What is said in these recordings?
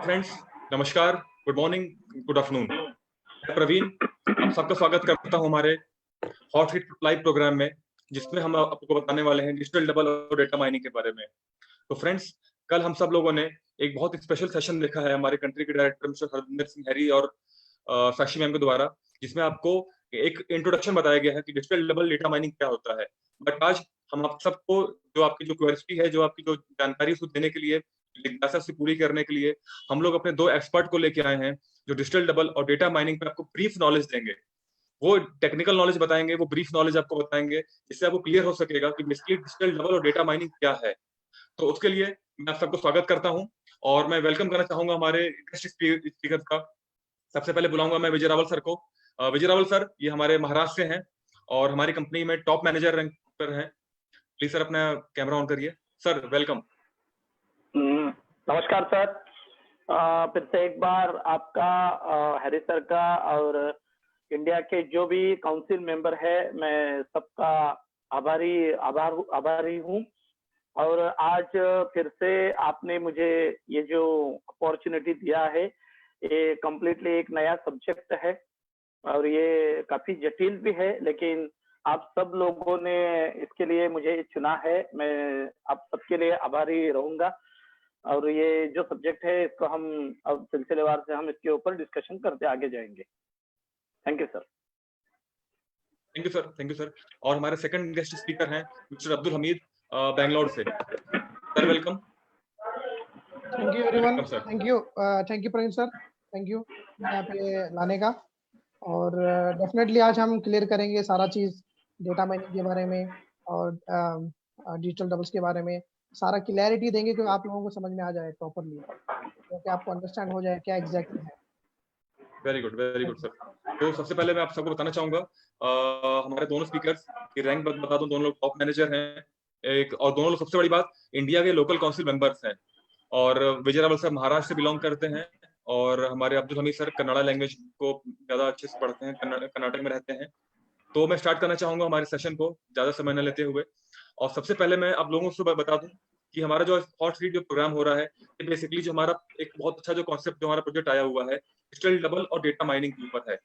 Friends, नमस्कार, good morning, good afternoon. मैं प्रवीण, आप सबका स्वागत करता हूं हमारे हॉट हिट लाइव प्रोग्राम में, जिसमें हम आपको बताने वाले हैं डिजिटल डबल और डेटा माइनिंग के बारे में। तो फ्रेंड्स, कल हम सब लोगों ने एक बहुत स्पेशल सेशन देखा है हमारे कंट्री के director mister Harvinder Singh Harry और साक्षी मैम के द्वारा, जिसमें आपको एक इंट्रोडक्शन बताया गया है कि डिजिटल डबल डेटा माइनिंग क्या होता है। बट आज हम आप सबको जो आपकी जो क्यूरियोसिटी है, जो आपकी जो जानकारी है, उसको देने के लिए, जिज्ञासा से पूरी करने के लिए हम लोग अपने 2 एक्सपर्ट को लेके आए हैं, जो डिजिटल डबल और डेटा माइनिंग पे आपको ब्रीफ नॉलेज देंगे। वो टेक्निकल नॉलेज बताएंगे, वो ब्रीफ नॉलेज आपको बताएंगे, जिससे आपको क्लियर हो सकेगा कि बेसिकली डिजिटल डबल और डेटा माइनिंग क्या है। तो उसके लिए मैं आप सबको स्वागत करता हूँ और मैं वेलकम करना चाहूंगा हमारे गेस्ट स्पीकर का। सबसे पहले बुलाऊंगा मैं विजय रावल सर को। विजय रावल सर ये हमारे महाराष्ट्र से हैं और हमारी कंपनी में टॉप मैनेजर रैंक पर हैं। प्लीज सर अपना कैमरा ऑन करिए। Sir welcome. नमस्कार सर। फिर से एक बार आपका, हैरी सर का और इंडिया के जो भी काउंसिल मेंबर है, मैं सबका आभारी हूँ। और आज फिर से आपने मुझे ये जो अपॉर्चुनिटी दिया है, ये कम्प्लीटली एक नया सब्जेक्ट है और ये काफी जटिल भी है, लेकिन आप सब लोगों ने इसके लिए मुझे चुना है। मैं आप सबके लिए आभारी रहूंगा और ये जो सब्जेक्ट है इसको हम अब सिलसिलेवार से हम इसके ऊपर डिस्कशन करते आगे जाएंगे। Thank you sir. Thank you sir, thank you sir. और हमारे सेकंड गेस्ट स्पीकर हैं मिस्टर अब्दुल हमीद, बेंगलोर से। Sir welcome. Thank you everyone. Welcome sir. Thank you Praveen sir, thank you यहाँ पे लाने का। और डेफिनेटली आज हम क्लियर करेंगे सारा चीज़ डेटा माइनिंग के बारे में और डिजिटल डबल्स के बारे में। सारा क्लैरिटी देंगे कि आप लोगों को समझ में आ जाए प्रॉपरली, तो आपको अंडरस्टैंड हो जाए क्या एग्जैक्टली है। Very good sir. तो सबसे पहले मैं आप सबको बताना चाहूंगा हमारे दोनों स्पीकर्स की रैंक बता दूं। दोनों लोग टॉप मैनेजर हैं एक, और दोनों लोग सबसे बड़ी बात इंडिया के लोकल काउंसिल मेंबर्स हैं। और विजय रावल सर महाराष्ट्र से बिलोंग करते हैं और हमारे अब्दुल हमीद सर कन्नड़ा लैंग्वेज को ज्यादा अच्छे से पढ़ते हैं, कर्नाटक में रहते हैं। तो मैं स्टार्ट करना चाहूंगा हमारे सेशन को ज्यादा समय न लेते हुए। और सबसे पहले मैं आप लोगों से बता दूं कि हमारा जो हॉट सीट जो प्रोग्राम हो रहा है, ये बेसिकली जो हमारा एक बहुत अच्छा जो कॉन्सेप्ट जो हमारा प्रोजेक्ट आया हुआ है डिजिटल डबल और डेटा माइनिंग के ऊपर है।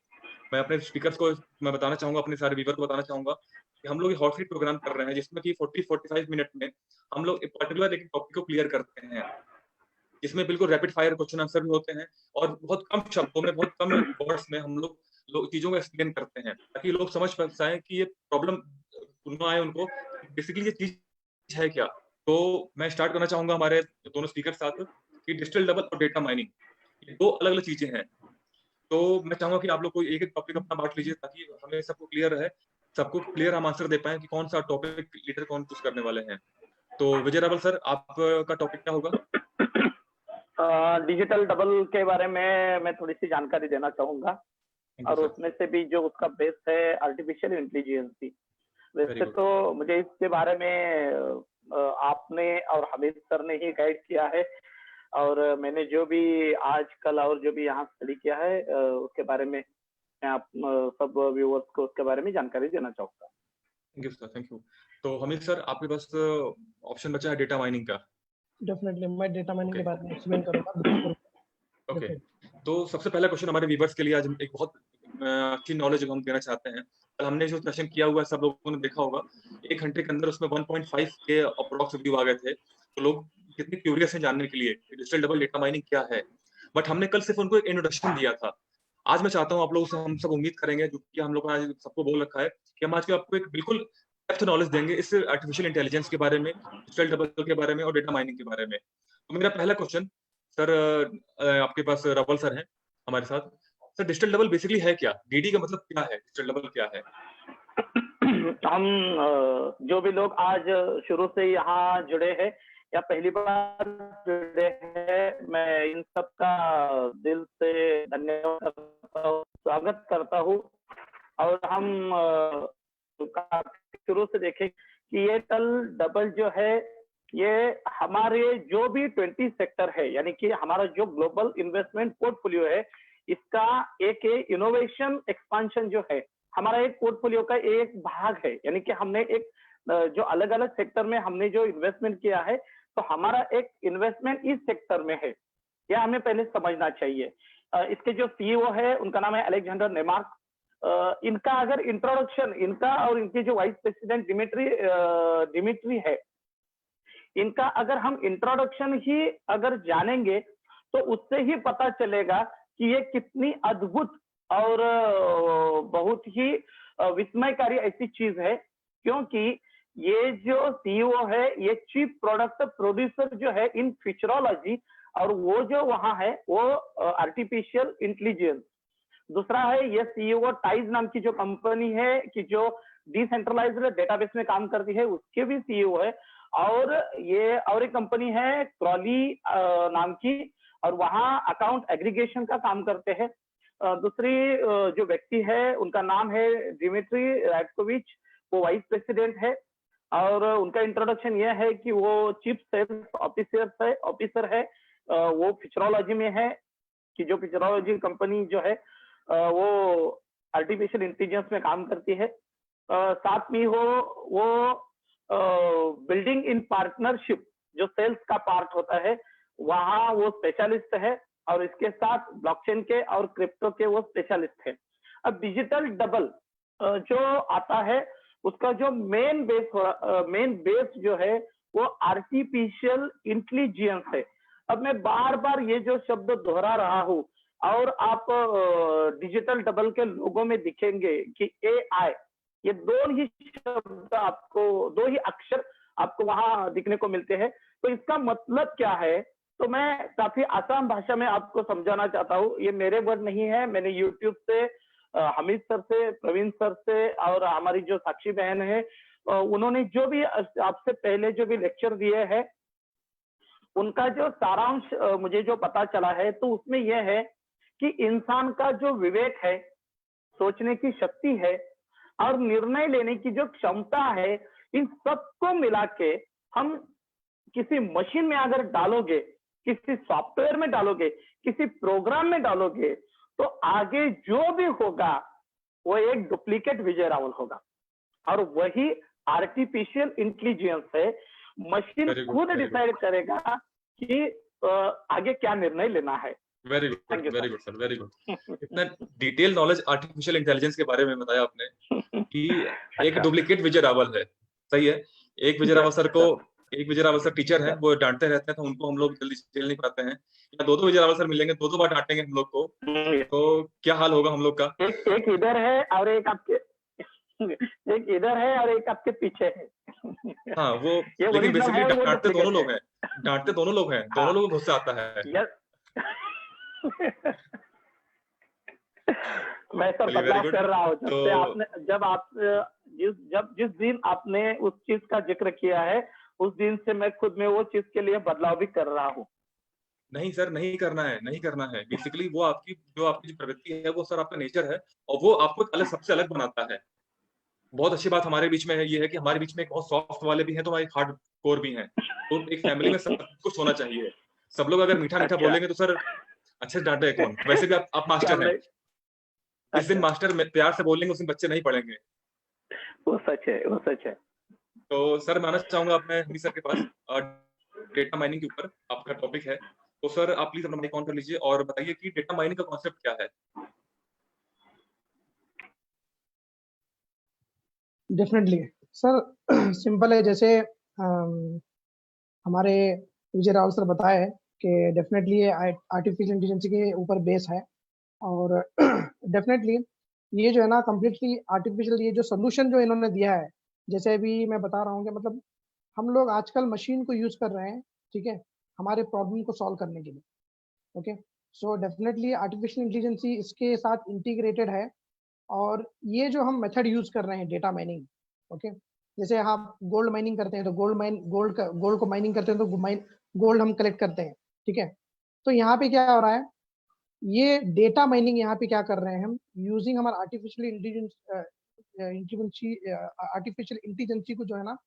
मैं अपने स्पीकर्स को मैं बताना चाहूंगा, अपने सारे व्यूअर को बताना चाहूंगा कि हम लोग ये हॉट सीट प्रोग्राम कर रहे हैं, जिसमें कि 40-45 मिनट में हम लोग एक पर्टिकुलर एक टॉपिक को क्लियर करते हैं, जिसमें बिल्कुल रैपिड फायर क्वेश्चन आंसर भी होते हैं और बहुत कम शब्दों में, बहुत कम वर्ड्स में हम लोग चीजों को एक्सप्लेन करते हैं, ताकि लोग समझ पाए कि ये प्रॉब्लम ना आए उनको, बेसिकली ये चीज है क्या। तो मैं स्टार्ट करना चाहूंगा हमारे दोनों स्पीकर के साथ कि डिजिटल डबल और डेटा माइनिंग ये 2 अलग-अलग चीजें हैं। तो मैं चाहूंगा कि आप लोग कोई एक-एक टॉपिक अपना बांट लीजिए, ताकि हमें सबको क्लियर रहे, सबको क्लियर हम आंसर दे पाएँ कि कौन सा टॉपिक लीडर कौन चूज़ करने वाले हैं। तो विजय रावल सर, आपका टॉपिक क्या होगा? डिजिटल डबल के बारे में मैं थोड़ी सी जानकारी देना चाहूंगा और उसमें से भी जो उसका बेस है आर्टिफिशियल इंटेलिजेंस। वैसे तो मुझे इसके बारे में आपने और हमीद सर ने ही गाइड किया है और मैंने जो भी आजकल और जो भी यहाँ स्टडी किया है उसके बारे में मैं आप सब व्यूअर्स को उसके बारे में जानकारी देना चाहूंगा। Thank you sir, thank you. तो हमीद सर, आपके पास ऑप्शन बचा है डेटा माइनिंग का। डेफिनेटली मैं डेटा माइनिंग के बारे में एक्सप्लेन करूंगा। ओके, तो सबसे पहला क्वेश्चन हमारे व्यूअर्स के लिए आज एक बहुत अच्छी नॉलेज हम देना चाहते हैं। कल हमने जो सेशन किया हुआ है, सब लोगों ने देखा होगा, 1 घंटे के अंदर उसमें 1.5 के अप्रॉक्स व्यू आ गए थे। तो लोग कितने क्यूरियस हैं जानने के लिए डिजिटल डबल डेटा माइनिंग क्या है। बट हमने कल सिर्फ उनको एक इंट्रोडक्शन दिया था। आज मैं चाहता हूँ आप लोगों से हम सब उम्मीद करेंगे, जो कि हम लोगों ने आज सबको बोल रखा है कि हम आज के आपको एक बिल्कुल डेप्थ नॉलेज देंगे इस आर्टिफिशियल इंटेलिजेंस के बारे में, डिजिटल डबल के बारे में और डेटा माइनिंग के बारे में। तो मेरा पहला क्वेश्चन सर, आपके पास रावल सर हैं हमारे साथ। सर डिजिटल डबल बेसिकली है क्या? डीडी का मतलब क्या है? डिजिटल डबल क्या है? हम जो भी लोग आज शुरू से यहाँ जुड़े हैं या पहली बार जुड़े हैं, मैं इन सब का दिल से धन्यवाद करता हूँ, स्वागत करता हूँ। और हम शुरू से देखें कि ये कल डबल जो है, ये हमारे जो भी 20 सेक्टर है, यानी कि हमारा जो ग्लोबल इन्वेस्टमेंट पोर्टफोलियो है, इसका एक इनोवेशन एक्सपांशन जो है, हमारा एक पोर्टफोलियो का एक भाग है। यानी कि हमने एक जो अलग अलग सेक्टर में हमने जो इन्वेस्टमेंट किया है, तो हमारा एक इन्वेस्टमेंट इस सेक्टर में है। यह हमें पहले समझना चाहिए। इसके जो सीईओ है उनका नाम है अलेक्जेंडर नेमार्क। इनका अगर इंट्रोडक्शन, इनका और इनके जो वाइस प्रेसिडेंट डिमिट्री है, इनका अगर हम इंट्रोडक्शन ही अगर जानेंगे तो उससे ही पता चलेगा कि ये कितनी अद्भुत और बहुत ही विस्मयकारी ऐसी चीज है। क्योंकि ये जो सीईओ है ये चीफ प्रोडक्ट प्रोड्यूसर जो है इन फ्यूचरोलॉजी, और वो जो वहां है वो आर्टिफिशियल इंटेलिजेंस। दूसरा है ये सीईओ टाइज नाम की जो कंपनी है कि जो डिसेंट्रलाइज्ड डेटाबेस में काम करती है, उसके भी सीईओ है। और ये और एक कंपनी है क्रॉली नाम की, और वहां अकाउंट एग्रीगेशन का काम करते हैं। दूसरी जो व्यक्ति है उनका नाम है डिमिट्री रैडकोविच, वो वाइस प्रेसिडेंट है। और उनका इंट्रोडक्शन यह है कि वो चीफ सेल्स ऑफिसर है। वो फ्यूचरोलॉजी में है कि जो फ्यूचरोलॉजी कंपनी जो है वो आर्टिफिशियल इंटेलिजेंस में काम करती है। साथ में वो बिल्डिंग इन पार्टनरशिप जो सेल्स का पार्ट होता है वहां वो स्पेशलिस्ट है, और इसके साथ ब्लॉकचेन के और क्रिप्टो के वो स्पेशलिस्ट है। अब डिजिटल डबल जो आता है उसका जो मेन बेस जो है वो आर्टिफिशियल इंटेलिजेंस है। अब मैं बार बार ये जो शब्द दोहरा रहा हूँ, और आप डिजिटल डबल के लोगों में दिखेंगे कि AI, ये दो ही शब्द आपको, दो ही अक्षर आपको वहां दिखने को मिलते हैं। तो इसका मतलब क्या है, तो मैं काफी आसान भाषा में आपको समझाना चाहता हूँ। ये मेरे वर्ड नहीं है, मैंने यूट्यूब से हमीद सर से, प्रवीण सर से, और हमारी जो साक्षी बहन है उन्होंने जो भी आपसे पहले जो भी लेक्चर दिए हैं उनका जो सारांश मुझे जो पता चला है, तो उसमें यह है कि इंसान का जो विवेक है, सोचने की शक्ति है और निर्णय लेने की जो क्षमता है, इन सबको मिला के हम किसी मशीन में अगर डालोगे, किसी सॉफ्टवेयर में डालोगे, किसी प्रोग्राम में डालोगे, तो आगे जो भी होगा वो एक डुप्लीकेट विजय रावल होगा। और वही आर्टिफिशियल इंटेलिजेंस है। मशीन खुद डिसाइड करेगा कि आगे क्या निर्णय लेना है। Very good sir, very good. इतना डिटेल नॉलेज आर्टिफिशियल इंटेलिजेंस के बारे में बताया आपने कि एक डुप्लीकेट विजय रावल है। सही है। एक विजय रावल सर टीचर हैं, वो डांटते रहते हैं, तो उनको हम लोग जल्दी से झेल नहीं पाते हैं। या दो विजय रावल सर मिलेंगे, दो बार डांटेंगे हम लोग को, तो क्या हाल होगा हम लोग का। एक इधर है और एक आपके एक इधर है और एक आपके पीछे है। हाँ, वो लेकिन बेसिकली डांटते दोनों लोग हैं, दोनों लोगों को गुस्सा आता है। मैं सर बदलाव कर रहा हूँ। जब आपने जिस दिन आपने उस चीज का जिक्र किया है, उस दिन से मैं खुद में वो चीज के लिए बदलाव भी कर रहा हूँ। नहीं सर, नहीं करना है। बेसिकली वो आपकी जो प्रवृत्ति है वो सर आपका नेचर है, और वो आपको सबसे अलग बनाता है। बहुत अच्छी बात हमारे बीच में है ये है कि हमारे बीच में एक बहुत सॉफ्ट वाले भी हैं, तो हमारे हार्ड कोर भी हैं। तो एक फैमिली में सब कुछ होना चाहिए। सब लोग अगर मीठा बोलेंगे तो सर अच्छे से डांटे कौन। वैसे भी आप मास्टर हैं। जिस दिन मास्टर प्यार से बोलेंगे उस दिन बच्चे नहीं पढ़ेंगे। वो सच है। तो सर मैं आना चाहूंगा अपने हमीद सर के पास, डेटा माइनिंग के ऊपर आपका टॉपिक है। तो सर आप प्लीज अपना माइक ऑन कर लीजिए और बताइए कि डेटा माइनिंग का कॉन्सेप्ट क्या है। डेफिनेटली सर, सिंपल है। जैसे हमारे विजय रावल सर बताया है कि डेफिनेटली ये आर्टिफिशियल इंटेलिजेंस के ऊपर बेस है, और डेफिनेटली ये जो है ना कम्प्लीटली आर्टिफिशियल, ये जो सोल्यूशन जो इन्होंने दिया है, जैसे अभी मैं बता रहा हूँ कि मतलब हम लोग आजकल मशीन को यूज कर रहे हैं, ठीक है, हमारे प्रॉब्लम को सॉल्व करने के लिए। Okay, so definitely artificial intelligence इसके साथ इंटीग्रेटेड है। और ये जो हम मेथड यूज कर रहे हैं डेटा माइनिंग, ओके, जैसे आप गोल्ड माइनिंग करते हैं तो गोल्ड को माइनिंग करते हैं तो गोल्ड हम कलेक्ट करते हैं, ठीक है। तो यहाँ पे क्या हो रहा है, ये डेटा माइनिंग यहाँ पे क्या कर रहे हैं हम, यूजिंग हमारा आर्टिफिशियल इंटेलिजेंसी को जो है ना,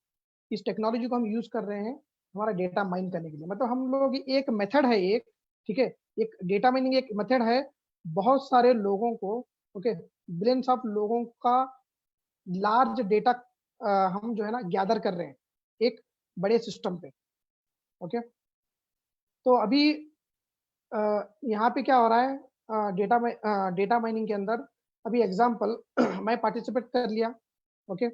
इस टेक्नोलॉजी को हम यूज कर रहे हैं हमारा डेटा माइन करने के लिए। मतलब हम लोग एक मेथड है एक, ठीक है, एक डेटा माइनिंग एक मेथड है, बहुत सारे लोगों को, ओके, बिलियंस ऑफ लोगों का लार्ज डेटा हम जो है ना गैदर कर रहे हैं एक बड़े सिस्टम पे। ओके, तो अभी यहाँ पे क्या हो रहा है, डेटा माइनिंग के अंदर अभी एग्जांपल मैं पार्टिसिपेट कर लिया, ओके?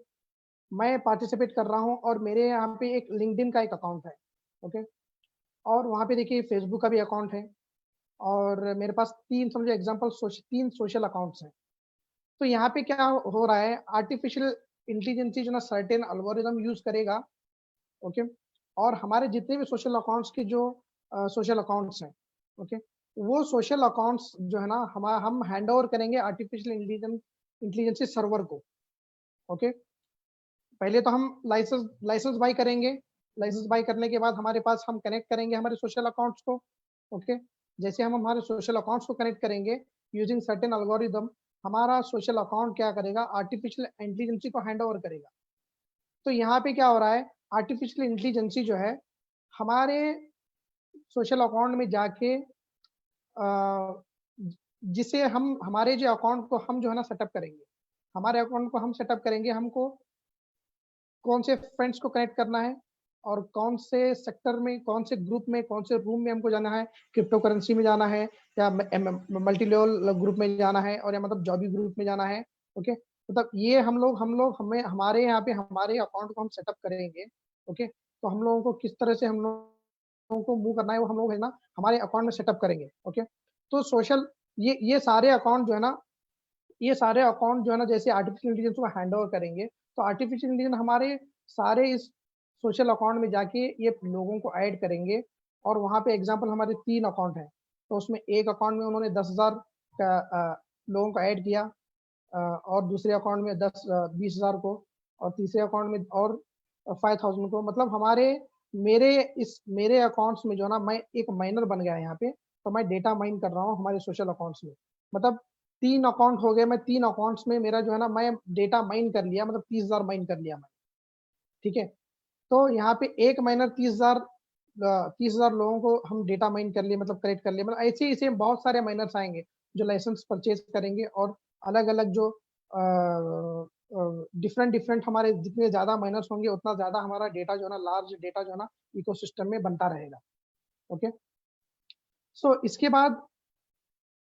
मैं पार्टिसिपेट कर रहा हूँ और मेरे यहाँ पे एक लिंक्डइन का एक अकाउंट है, ओके? और वहाँ पे देखिए फेसबुक का भी अकाउंट है और मेरे पास 3 समझो एग्जांपल 3 सोशल अकाउंट्स हैं। तो यहाँ पे क्या हो रहा है, आर्टिफिशियल इंटेलिजेंसी जो ना सर्टेन एल्गोरिदम यूज़ करेगा, ओके? और हमारे जितने भी सोशल अकाउंट्स के जो सोशल अकाउंट्स हैं, ओके? वो सोशल अकाउंट्स जो है ना हम हैंड ओवर करेंगे आर्टिफिशियल इंटेलिजेंसी सर्वर को, ओके? पहले तो हम लाइसेंस बाय करेंगे, लाइसेंस बाय करने के बाद हमारे पास हम कनेक्ट करेंगे हमारे सोशल अकाउंट्स को, ओके? जैसे हम हमारे सोशल अकाउंट्स को कनेक्ट करेंगे यूजिंग सर्टेन एल्गोरिदम, हमारा सोशल अकाउंट क्या करेगा, आर्टिफिशियल इंटेलिजेंसी को हैंड ओवर करेगा। तो यहाँ पे क्या हो रहा है, आर्टिफिशियल इंटेलिजेंसी जो है हमारे सोशल अकाउंट में जाके जिसे हम हमारे जो अकाउंट को हम जो है ना सेटअप करेंगे, हमारे अकाउंट को हम सेटअप करेंगे, हमको कौन से फ्रेंड्स को कनेक्ट करना है और कौन से सेक्टर में, कौन से ग्रुप में, कौन से रूम में हमको जाना है, क्रिप्टो करेंसी में जाना है या मल्टी लेवल ग्रुप में जाना है और या मतलब जॉबी ग्रुप में जाना है, ओके? मतलब ये हम लोग हमें हमारे यहाँ पे हमारे अकाउंट को हम सेटअप करेंगे, ओके? तो हम लोगों को किस तरह से हम लोगों को मूव करना है वो हम लोग है ना हमारे अकाउंट में सेटअप करेंगे, ओके? तो सोशल ये सारे अकाउंट जो है ना, ये सारे अकाउंट जो है ना जैसे आर्टिफिशियल इंटेलिजेंस को हैंड ओवर करेंगे, तो आर्टिफिशियल इंटेलिजेंस हमारे सारे इस सोशल अकाउंट में जाके ये लोगों को ऐड करेंगे और वहाँ पे एग्जांपल हमारे 3 अकाउंट हैं, तो उसमें एक अकाउंट में उन्होंने 10,000 का लोगों को ऐड किया, और दूसरे अकाउंट में 20,000 को और तीसरे अकाउंट में और 5,000 को, मतलब मेरे अकाउंट्स में जो है ना मैं एक माइनर बन गया यहाँ पे, तो मैं डेटा माइन कर रहा हूँ हमारे सोशल अकाउंट्स में। मतलब 3 अकाउंट हो गए, मैं 3 अकाउंट्स में मेरा जो है ना मैं डेटा माइन कर लिया, मतलब 30,000 माइन कर लिया मैं, ठीक है? तो यहाँ पे एक माइनर 30,000 लोगों को हम डेटा माइन कर लिए, मतलब कलेक्ट कर लिए, मतलब ऐसे-ऐसे बहुत सारे माइनर्स आएँगे जो लाइसेंस परचेज़ करेंगे और अलग-अलग जो डिफरेंट हमारे जितने ज़्यादा माइनर्स होंगे उतना ज़्यादा हमारा डेटा जो है ना, लार्ज डेटा जो है ना इकोसिस्टम में बनता रहेगा, ओके? सो इसके बाद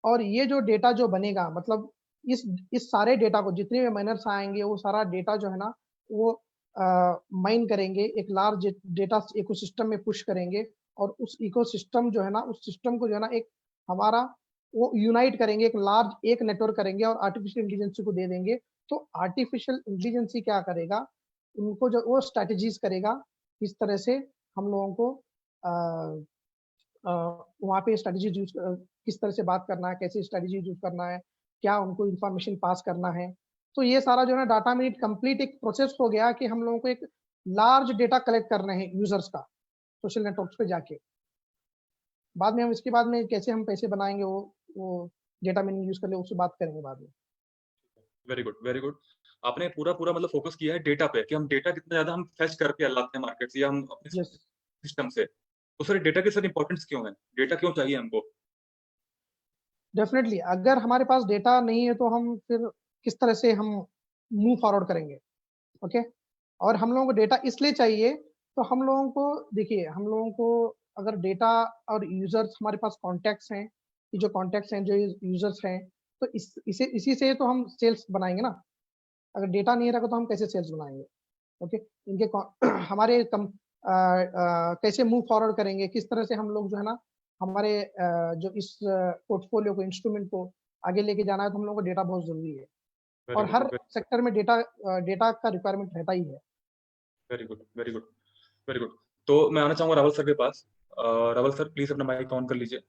और ये जो डेटा जो बनेगा, मतलब इस सारे डेटा को जितने भी माइनर्स आएँगे वो सारा डेटा जो है ना वो माइन करेंगे, एक लार्ज डेटा इकोसिस्टम में पुश करेंगे और उस इकोसिस्टम जो है ना, उस सिस्टम को जो है ना एक हमारा वो यूनाइट करेंगे, एक नेटवर्क करेंगे और आर्टिफिशियल इंटेलिजेंस को दे देंगे। तो आर्टिफिशियल इंटेलिजेंस क्या करेगा, उनको जो वो स्ट्रैटेजीज़ करेगा, किस तरह से हम लोगों को अ वहाँ पे स्ट्रैटेजी किस तरह से बात करना है, कैसे स्ट्रैटेजी यूज़ करना है, क्या उनको इन्फॉर्मेशन पास करना है। तो ये सारा जो है ना डाटा में कंप्लीट एक प्रोसेस हो गया कि हम लोगों को एक लार्ज डेटा कलेक्ट करना है यूज़र्स का, सोशल नेटवर्क्स पे जाके। बाद में हम इसके बाद में कैसे हम पैसे बनाएँगे वो डेटा माइनिंग यूज़ कर ले उससे बात करेंगे बाद में। Very good, very good. आपने पूरा मतलब फ़ोकस किया है डेटा पे कि हम डेटा कितना ज़्यादा हम फेच करके लाते हैं मार्केट से या हम अपने यस, सिस्टम से। तो सर डेटा की सर इम्पोर्टेंस क्यों है? डेटा क्यों चाहिए हमको? डेफिनिटली अगर हमारे पास डेटा नहीं है तो हम फिर किस तरह से हम मूव फॉरवर्ड करेंगे, ओके? और हम लोगों को डेटा इसलिए चाहिए, तो हम लोगों को देखिए, हम लोगों को अगर डेटा और यूज़र्स हमारे पास कॉन्टैक्ट्स हैं, ये जो कॉन्टैक्ट्स हैं, जो यूज़र्स हैं, तो इसी से तो हम सेल्स बनाएँगे ना। अगर डेटा नहीं रहेगा तो हम कैसे सेल्स बनाएँगे, ओके? इनके हमारे कैसे मूव फॉरवर्ड करेंगे, किस तरह से हम लोग जो है ना, हमारे जो इस पोर्टफोलियो को, इंस्ट्रूमेंट को आगे लेके जाना है, तो हम लोगों को डेटा बहुत ज़रूरी है वेरी और गुड, हर सेक्टर में डेटा का रिक्वायरमेंट रहता ही है। Very good, very good, very good. तो मैं आना चाहूँगा रावल सर के पास। रावल सर प्लीज़ अपना माइक ऑन कर लीजिए।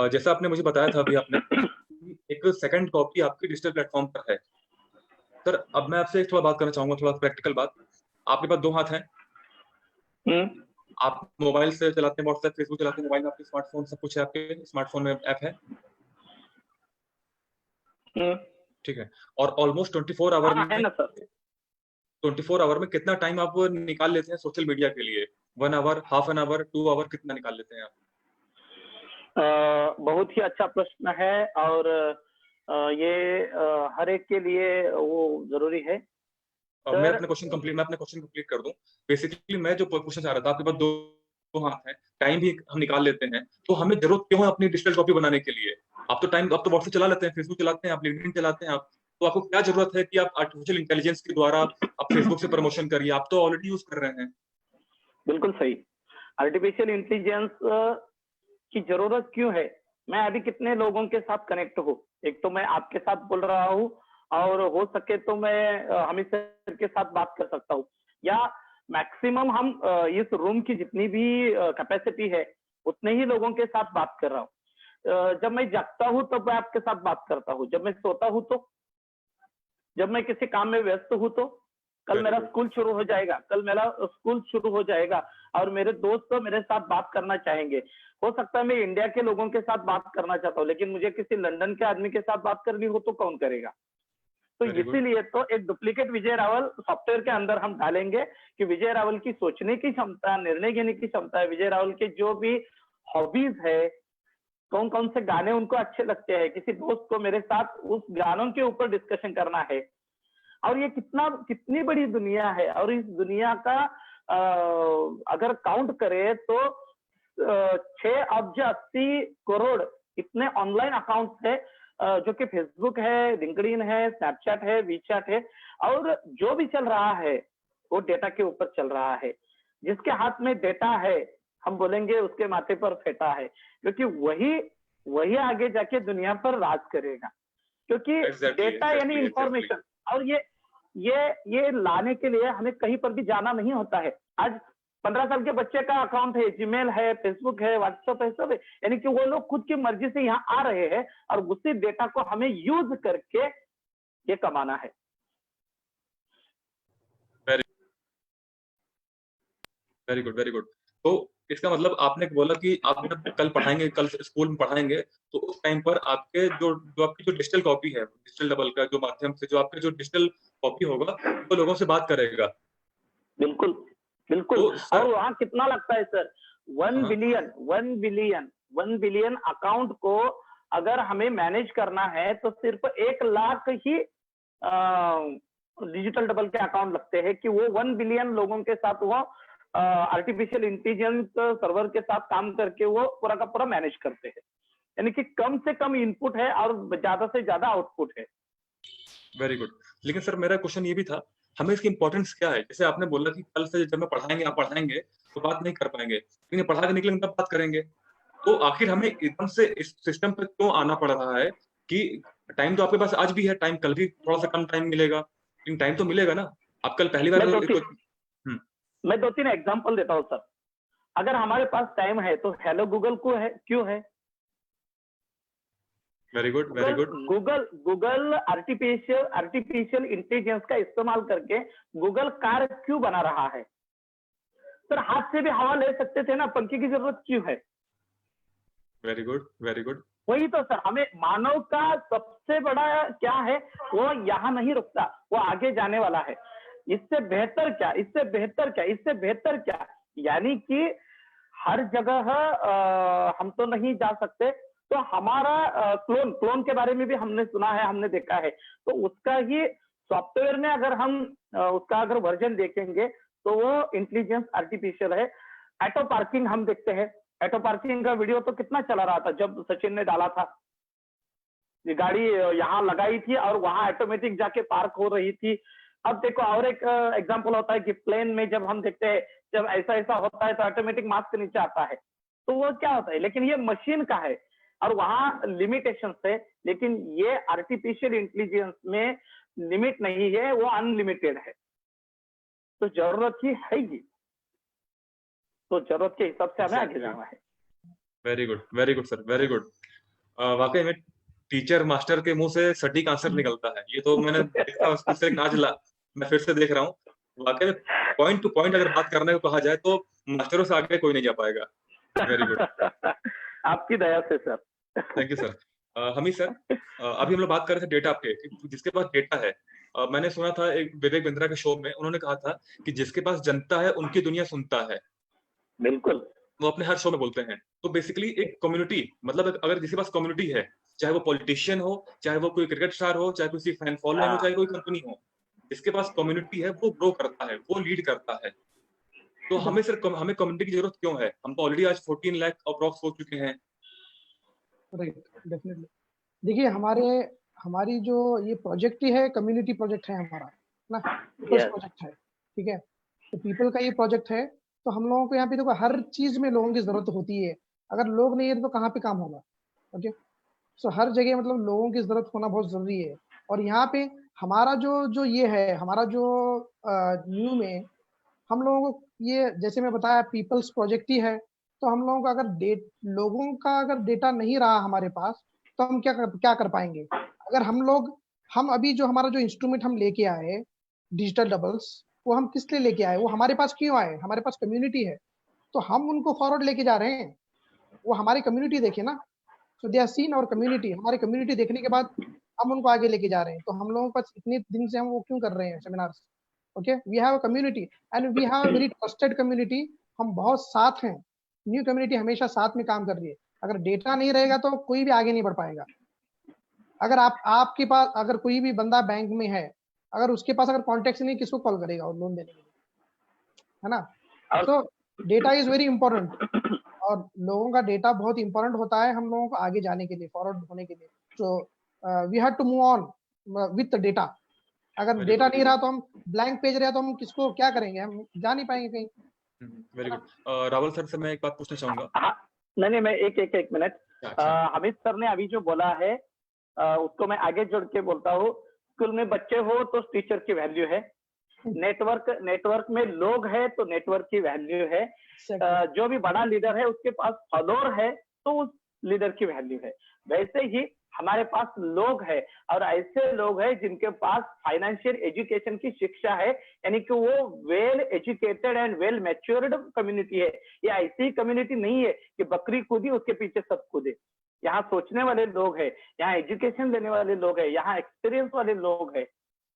जैसा आपने मुझे बताया था अभी आपने कि एक सेकंड कॉपी आपकी डिजिटल प्लेटफ़ॉर्म पर है। सर अब मैं आपसे एक थोड़ा बात करना चाहूँगा, थोड़ा प्रैक्टिकल बात। आपके पास 2 हाथ हैं, हुँ, आप मोबाइल से चलाते हैं, व्हाट्सएप, फेसबुक चलाते हैं, मोबाइल में आपके स्मार्टफ़ोन सब कुछ है, आपके स्मार्टफ़ोन में ऐप है, हुँ। ठीक है? और ऑलमोस्ट 24 आवर हाँ, है में ना सर। 24 आवर में कितना टाइम आप निकाल लेते हैं सोशल मीडिया के लिए? 1 hour, half an hour, 2 hour कितना निकाल लेते हैं आप? बहुत ही अच्छा प्रश्न है और ये हर एक के लिए वो ज़रूरी है। मैं सर अपना क्वेश्चन कंप्लीट कर दूं। बेसिकली मैं जो पूछना चाह रहा था, आपके पास दो दो हाथ है, टाइम भी हम निकाल लेते हैं, तो हमें जरूरत क्यों है अपनी डिजिटल कॉपी बनाने के लिए? आप तो व्हाट्सएप चला लेते हैं, फेसबुक चलाते हैं, आप लिंक्डइन चलाते हैं, आप तो आपको क्या जरूरत है कि आप आर्टिफिशियल इंटेलिजेंस के द्वारा आप फेसबुक से प्रमोशन करिए? आप तो ऑलरेडी यूज कर रहे हैं। बिल्कुल सही। आर्टिफिशियल इंटेलिजेंस की जरूरत क्यों है? मैं अभी कितने लोगों के साथ कनेक्ट हूँ। एक तो मैं आपके साथ बोल रहा हूँ, और हो सके तो मैं हमीद सर के साथ बात कर सकता हूँ, या मैक्सिमम हम इस रूम की जितनी भी कैपेसिटी है उतने ही लोगों के साथ बात कर रहा हूँ। जब मैं जागता हूँ तब मैं आपके साथ बात करता हूँ, जब मैं सोता हूँ तो, जब मैं किसी काम में व्यस्त हूँ तो, कल मेरा स्कूल शुरू हो जाएगा, कल मेरा स्कूल शुरू हो जाएगा और मेरे दोस्त तो मेरे साथ बात करना चाहेंगे। हो सकता है मैं इंडिया के लोगों के साथ बात करना चाहता हूँ, लेकिन मुझे किसी लंदन के आदमी के साथ बात करनी हो तो कौन करेगा? तो इसीलिए तो एक डुप्लीकेट विजय रावल सॉफ्टवेयर के अंदर हम डालेंगे कि विजय रावल की सोचने की क्षमता, निर्णय लेने की क्षमता है, विजय रावल के जो भी हॉबीज है, कौन कौन से गाने उनको अच्छे लगते हैं, किसी दोस्त को मेरे साथ उस गानों के ऊपर डिस्कशन करना है। और ये कितनी बड़ी दुनिया है, और इस दुनिया का अगर काउंट करें तो 6 अब्ज 80 करोड़ इतने ऑनलाइन अकाउंट्स है, जो कि फेसबुक है, लिंक्डइन है, स्नैपचैट है, वीचैट है, और जो भी चल रहा है वो डेटा के ऊपर चल रहा है। जिसके हाथ में डेटा है हम बोलेंगे उसके माथे पर फेटा है, क्योंकि वही आगे जाके दुनिया पर राज करेगा, क्योंकि डेटा यानी इंफॉर्मेशन। और ये लाने के लिए हमें कहीं पर भी जाना नहीं होता है। आज 15 साल के बच्चे का अकाउंट है, जीमेल है, फेसबुक है, व्हाट्सएप है, सब है, यानी कि वो लोग खुद की मर्जी से यहाँ आ रहे हैं और उसी डेटा को हमें यूज करके ये कमाना है। Very good, very good. तो इसका मतलब आपने बोला कि आप जब कल पढ़ाएंगे, कल स्कूल में पढ़ाएंगे, तो उस टाइम पर आपके जो आपकी जो डिजिटल कॉपी है, डिजिटल डबल का जो माध्यम से जो आपके जो डिजिटल कॉपी होगा वो लोगों से बात करेगा। बिल्कुल बिल्कुल। तो और वहां कितना लगता है सर? 1 बिलियन अकाउंट को अगर हमें मैनेज करना है तो सिर्फ 1 लाख ही डिजिटल डबल के अकाउंट लगते हैं कि वो 1 बिलियन लोगों के साथ वो आर्टिफिशियल इंटेलिजेंस सर्वर के साथ काम करके वो पूरा का पूरा मैनेज करते हैं। यानी कि कम से कम इनपुट है और ज्यादा से ज्यादा आउटपुट है। Very good. लेकिन सर मेरा क्वेश्चन ये भी था, हमें इसकी इंपॉर्टेंस क्या है? जैसे आपने बोला कि कल से जब मैं पढ़ाएंगे, आप पढ़ाएंगे तो बात नहीं कर पाएंगे, लेकिन पढ़ा के निकलेंगे तब बात करेंगे। तो आखिर हमें एकदम से इस सिस्टम पे क्यों आना पड़ रहा है कि टाइम तो आपके पास आज भी है, टाइम कल भी थोड़ा सा कम टाइम मिलेगा, लेकिन टाइम तो मिलेगा ना। आप कल पहली बार मैं 2-3 एग्जांपल देता हूँ सर। अगर हमारे पास टाइम है तो हेलो गूगल को है, क्यों है? Very good, very good. Google artificial intelligence का इस्तेमाल करके गूगल कार क्यों बना रहा है? सर हाथ से भी हवा ले सकते थे ना, पंखे की जरूरत क्यों है? Very good, very good. वही तो सर, हमें मानव का सबसे बड़ा क्या है, वो यहाँ नहीं रुकता, वो आगे जाने वाला है। इससे बेहतर क्या, इससे बेहतर क्या, इससे बेहतर क्या? यानी कि हर जगह हम तो नहीं जा सकते, तो हमारा क्लोन के बारे में भी हमने सुना है, हमने देखा है। तो उसका ही सॉफ्टवेयर में अगर हम उसका अगर वर्जन देखेंगे तो वो इंटेलिजेंस आर्टिफिशियल है। ऑटो पार्किंग हम देखते हैं, ऑटो पार्किंग का वीडियो तो कितना चला रहा था जब सचिन ने डाला था। ये गाड़ी यहाँ लगाई थी और वहां ऑटोमेटिक जाके पार्क हो रही थी। अब देखो और एक एग्जांपल होता है कि प्लेन में जब हम देखते हैं, जब ऐसा ऐसा होता है तो ऑटोमेटिक मास्क नीचे आता है, तो वो क्या होता है? लेकिन ये मशीन का है और वहां लिमिटेशन है। लेकिन ये आर्टिफिशियल इंटेलिजेंस में लिमिट नहीं है, वो अनलिमिटेड है। तो जरूरत ही है ही, तो जरूरत के हिसाब से हमें आगे जाना है। Very good, very good sir, very good. वाकई में टीचर मास्टर के मुंह से सटीक आंसर निकलता है। ये तो मैंने देखा उससे आज मैं फिर से देख रहा हूँ। वाकई में पॉइंट टू पॉइंट अगर बात करने को कहा जाए तो मास्टरों से आगे कोई नहीं जा पाएगा। Very good. आपकी दया से sir. Thank you sir. Hamid sir, अभी हम लोग बात कर रहे थे डेटा पे, जिसके पास डेटा है। मैंने सुना था एक विवेक बिंद्रा के शो में, उन्होंने कहा था कि जिसके पास जनता है उनकी दुनिया सुनता है। बिल्कुल, वो अपने हर शो में बोलते हैं। तो बेसिकली एक कम्युनिटी, मतलब अगर जिसके पास कम्युनिटी है, चाहे वो पॉलिटिशियन हो, चाहे वो कोई क्रिकेट स्टार हो, चाहे किसी फैन फॉलोइंग हो, चाहे कोई कंपनी हो, जिसके पास कम्युनिटी है वो ग्रो करता है, वो लीड करता है। तो हमें सिर्फ हमें कम्युनिटी की जरूरत क्यों है? हम तो ऑलरेडी आज 14 लाख अप्रॉक्स हो चुके हैं। Right, definitely. देखिए हमारी जो ये प्रोजेक्ट ही है, कम्युनिटी प्रोजेक्ट है हमारा ना, पीपल्स Yes. प्रोजेक्ट है, ठीक है। तो पीपल का ये प्रोजेक्ट है, तो हम लोगों को यहाँ पे देखो हर चीज में लोगों की जरूरत होती है। अगर लोग नहीं है तो कहाँ पे काम होगा? ओके, सो हर जगह मतलब लोगों की जरूरत होना बहुत जरूरी है। और यहाँ पे हमारा जो ये है, हमारा जो न्यू में हम लोगों को ये, जैसे मैं बताया, पीपल्स प्रोजेक्ट ही है। तो हम लोगों का अगर लोगों का अगर डेटा नहीं रहा हमारे पास, तो हम क्या कर पाएंगे? अगर हम अभी जो हमारा जो इंस्ट्रूमेंट हम लेके आए, डिजिटल डबल्स, वो हम किस लिए लेके आए? वो हमारे पास क्यों आए? हमारे पास कम्युनिटी है, तो हम उनको फॉरवर्ड लेके जा रहे हैं। वो हमारी कम्युनिटी देखे ना, सो दे आर सीन और कम्युनिटी। हमारी कम्युनिटी देखने के बाद हम उनको आगे लेके जा रहे हैं। तो हम लोगों के पास इतने दिन से हम वो क्यों कर रहे हैं seminars? Okay, we have a community and we have a very trusted community. हम बहुत साथ हैं, न्यू कम्युनिटी हमेशा साथ में काम कर रही है। अगर डेटा नहीं रहेगा तो कोई भी आगे नहीं बढ़ पाएगा। अगर आपके पास अगर कोई भी बंदा बैंक में है, अगर उसके पास अगर कॉन्टेक्ट नहीं, किसको कॉल करेगा और लोन देने के लिए, है ना? तो डेटा इज वेरी इंपॉर्टेंट, और लोगों का डेटा बहुत इंपॉर्टेंट होता है हम लोगों को आगे जाने के लिए, फॉरवर्ड होने के लिए। So we have to move on with data. अगर Very डेटा good. नहीं रहा तो हम ब्लैंक पेज रहे तो हम किसको क्या करेंगे? हम जा नहीं पाएंगे कहीं। Very good. रावल सर से मैं एक बात पूछना चाहूंगा। हाँ, नहीं मैं एक मिनट। अच्छा। हमीद सर ने अभी जो बोला है उसको मैं आगे जोड़ के बोलता हूँ। स्कूल में बच्चे हो तो टीचर की वैल्यू है, नेटवर्क में लोग है तो नेटवर्क की वैल्यू है। जो भी बड़ा लीडर है उसके पास फॉलोअर है तो उस लीडर की वैल्यू है। वैसे ही हमारे पास लोग है, और ऐसे लोग हैं जिनके पास फाइनेंशियल एजुकेशन की शिक्षा है, यानी कि वो well educated and well matured community है। ये ऐसी कम्युनिटी नहीं है कि बकरी कूदी उसके पीछे सब कूदे। यहाँ सोचने वाले लोग हैं, यहाँ एजुकेशन देने वाले लोग हैं, यहाँ एक्सपीरियंस वाले लोग हैं।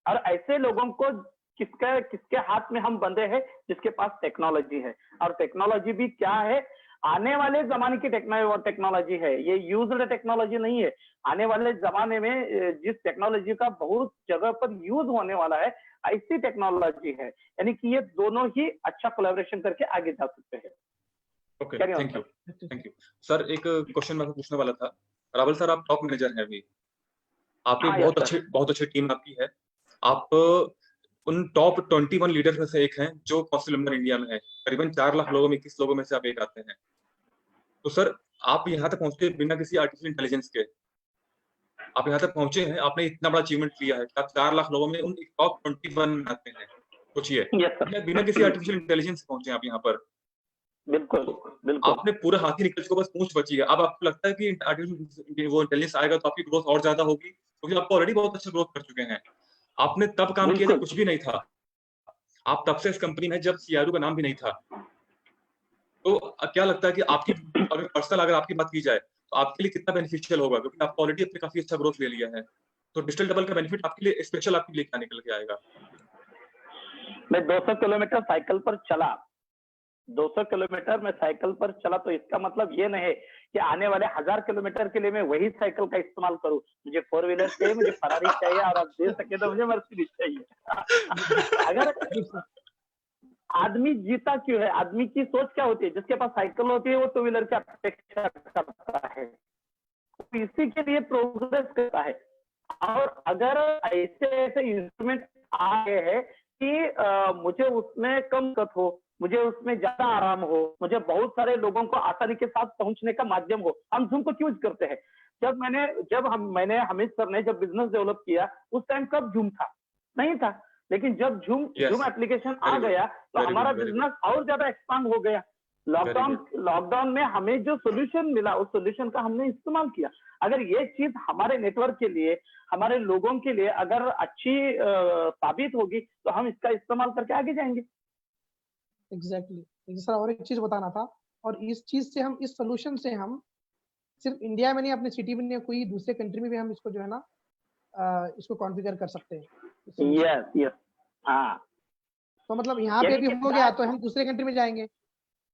और ऐसे लोगों को किसके हाथ में हम बंधे हैं? जिसके पास टेक्नोलॉजी है। और टेक्नोलॉजी भी क्या है? आने वाले जमाने की टेक्नोलॉजी है, ये यूज्ड टेक्नोलॉजी नहीं है। आने वाले जमाने में जिस टेक्नोलॉजी का बहुत जगह पर यूज होने वाला है, ऐसी टेक्नोलॉजी है। यानी कि ये दोनों ही अच्छा कोलैबोरेशन करके आगे जा सकते हैं। Okay, thank you sir. एक क्वेश्चन मैं पूछने वाला था। रावल सर, आप टॉप मैनेजर हैं अभी, आपकी हाँ, बहुत अच्छी टीम आपकी है। आप उन टॉप 21 लीडर में से एक हैं जो काउंसिल मेंबर इंडिया में है। करीबन 4 लाख लोगों में 21 लोगों में से आप एक आते हैं। तो सर, आप यहाँ तक पहुंचे बिना किसी आर्टिफिशियल इंटेलिजेंस के। आप यहाँ तक पहुंचे हैं, आपने इतना बड़ा अचीवमेंट किया है, आप 4 लाख लोगों में उन टॉप 21 में आते हैं। सोचिए, बिना किसी आर्टिफिशियल इंटेलिजेंस पहुंचे आप यहाँ पर। बिल्कुल बिल्कुल। आपने पूरा हाथी निकल चुका, बस पूंछ बची है। अब आपको लगता है कि आर्टिफिशियल वो इंटेलिजेंस आएगा तो आपकी ग्रोथ और ज्यादा होगी, क्योंकि आप ऑलरेडी बहुत अच्छा ग्रोथ कर चुके हैं। आपने तब काम किया जब कुछ भी नहीं था। आप तब से इस कंपनी में जब सीआरओ का नाम भी नहीं था। तो क्या लगता है कि आपकी अगर आपकी बात की जाए तो आपके लिए कितना बेनिफिशियल होगा, क्योंकि आपको ऑलरेडी अपने काफी अच्छा ग्रोथ ले लिया है। तो डिजिटल डबल का बेनिफिट आपके लिए स्पेशल आपके लिए क्या निकल के आएगा? मैं 200 किलोमीटर साइकिल पर चला, 200 किलोमीटर में साइकिल पर चला, तो इसका मतलब ये नहीं है कि आने वाले 1000 किलोमीटर के लिए मैं वही साइकिल का इस्तेमाल करूं। मुझे 4 व्हीलर चाहिए, मुझे फरारी चाहिए, और आप दे सके तो मुझे मर्सिडीज चाहिए। अगर आदमी जीता क्यों है? आदमी की सोच क्या होती है? जिसके पास साइकिल होती है वो 2 व्हीलर की अपेक्षा करता है, इसी के लिए प्रोग्रेस करता है। और अगर ऐसे इंस्ट्रूमेंट आ गए हैं कि मुझे उसमें कम कट हो, मुझे उसमें ज्यादा आराम हो, मुझे बहुत सारे लोगों को आसानी के साथ पहुंचने का माध्यम हो, हम जूम को क्यों यूज करते हैं? मैंने हमीद सर ने जब बिजनेस डेवलप किया उस टाइम कब जूम था? नहीं था। लेकिन जब जूम एप्लीकेशन आ गया तो हमारा बिजनेस और ज्यादा एक्सपांड हो गया। लॉकडाउन में हमें जो सोल्यूशन मिला उस सोल्यूशन का हमने इस्तेमाल किया। अगर ये चीज हमारे नेटवर्क के लिए, हमारे लोगों के लिए अगर अच्छी साबित होगी तो हम इसका इस्तेमाल करके आगे जाएंगे। एग्जैक्टली सर, और एक चीज बताना था, और इस चीज से हम, इस सोल्यूशन से हम सिर्फ इंडिया में नहीं, अपने सिटी में नहीं, कोई दूसरे कंट्री में भी हम इसको जो है ना इसको कॉन्फ़िगर कर सकते हैं। यस हाँ। तो मतलब यहाँ पे भी हो गया तो हम दूसरे कंट्री में जाएंगे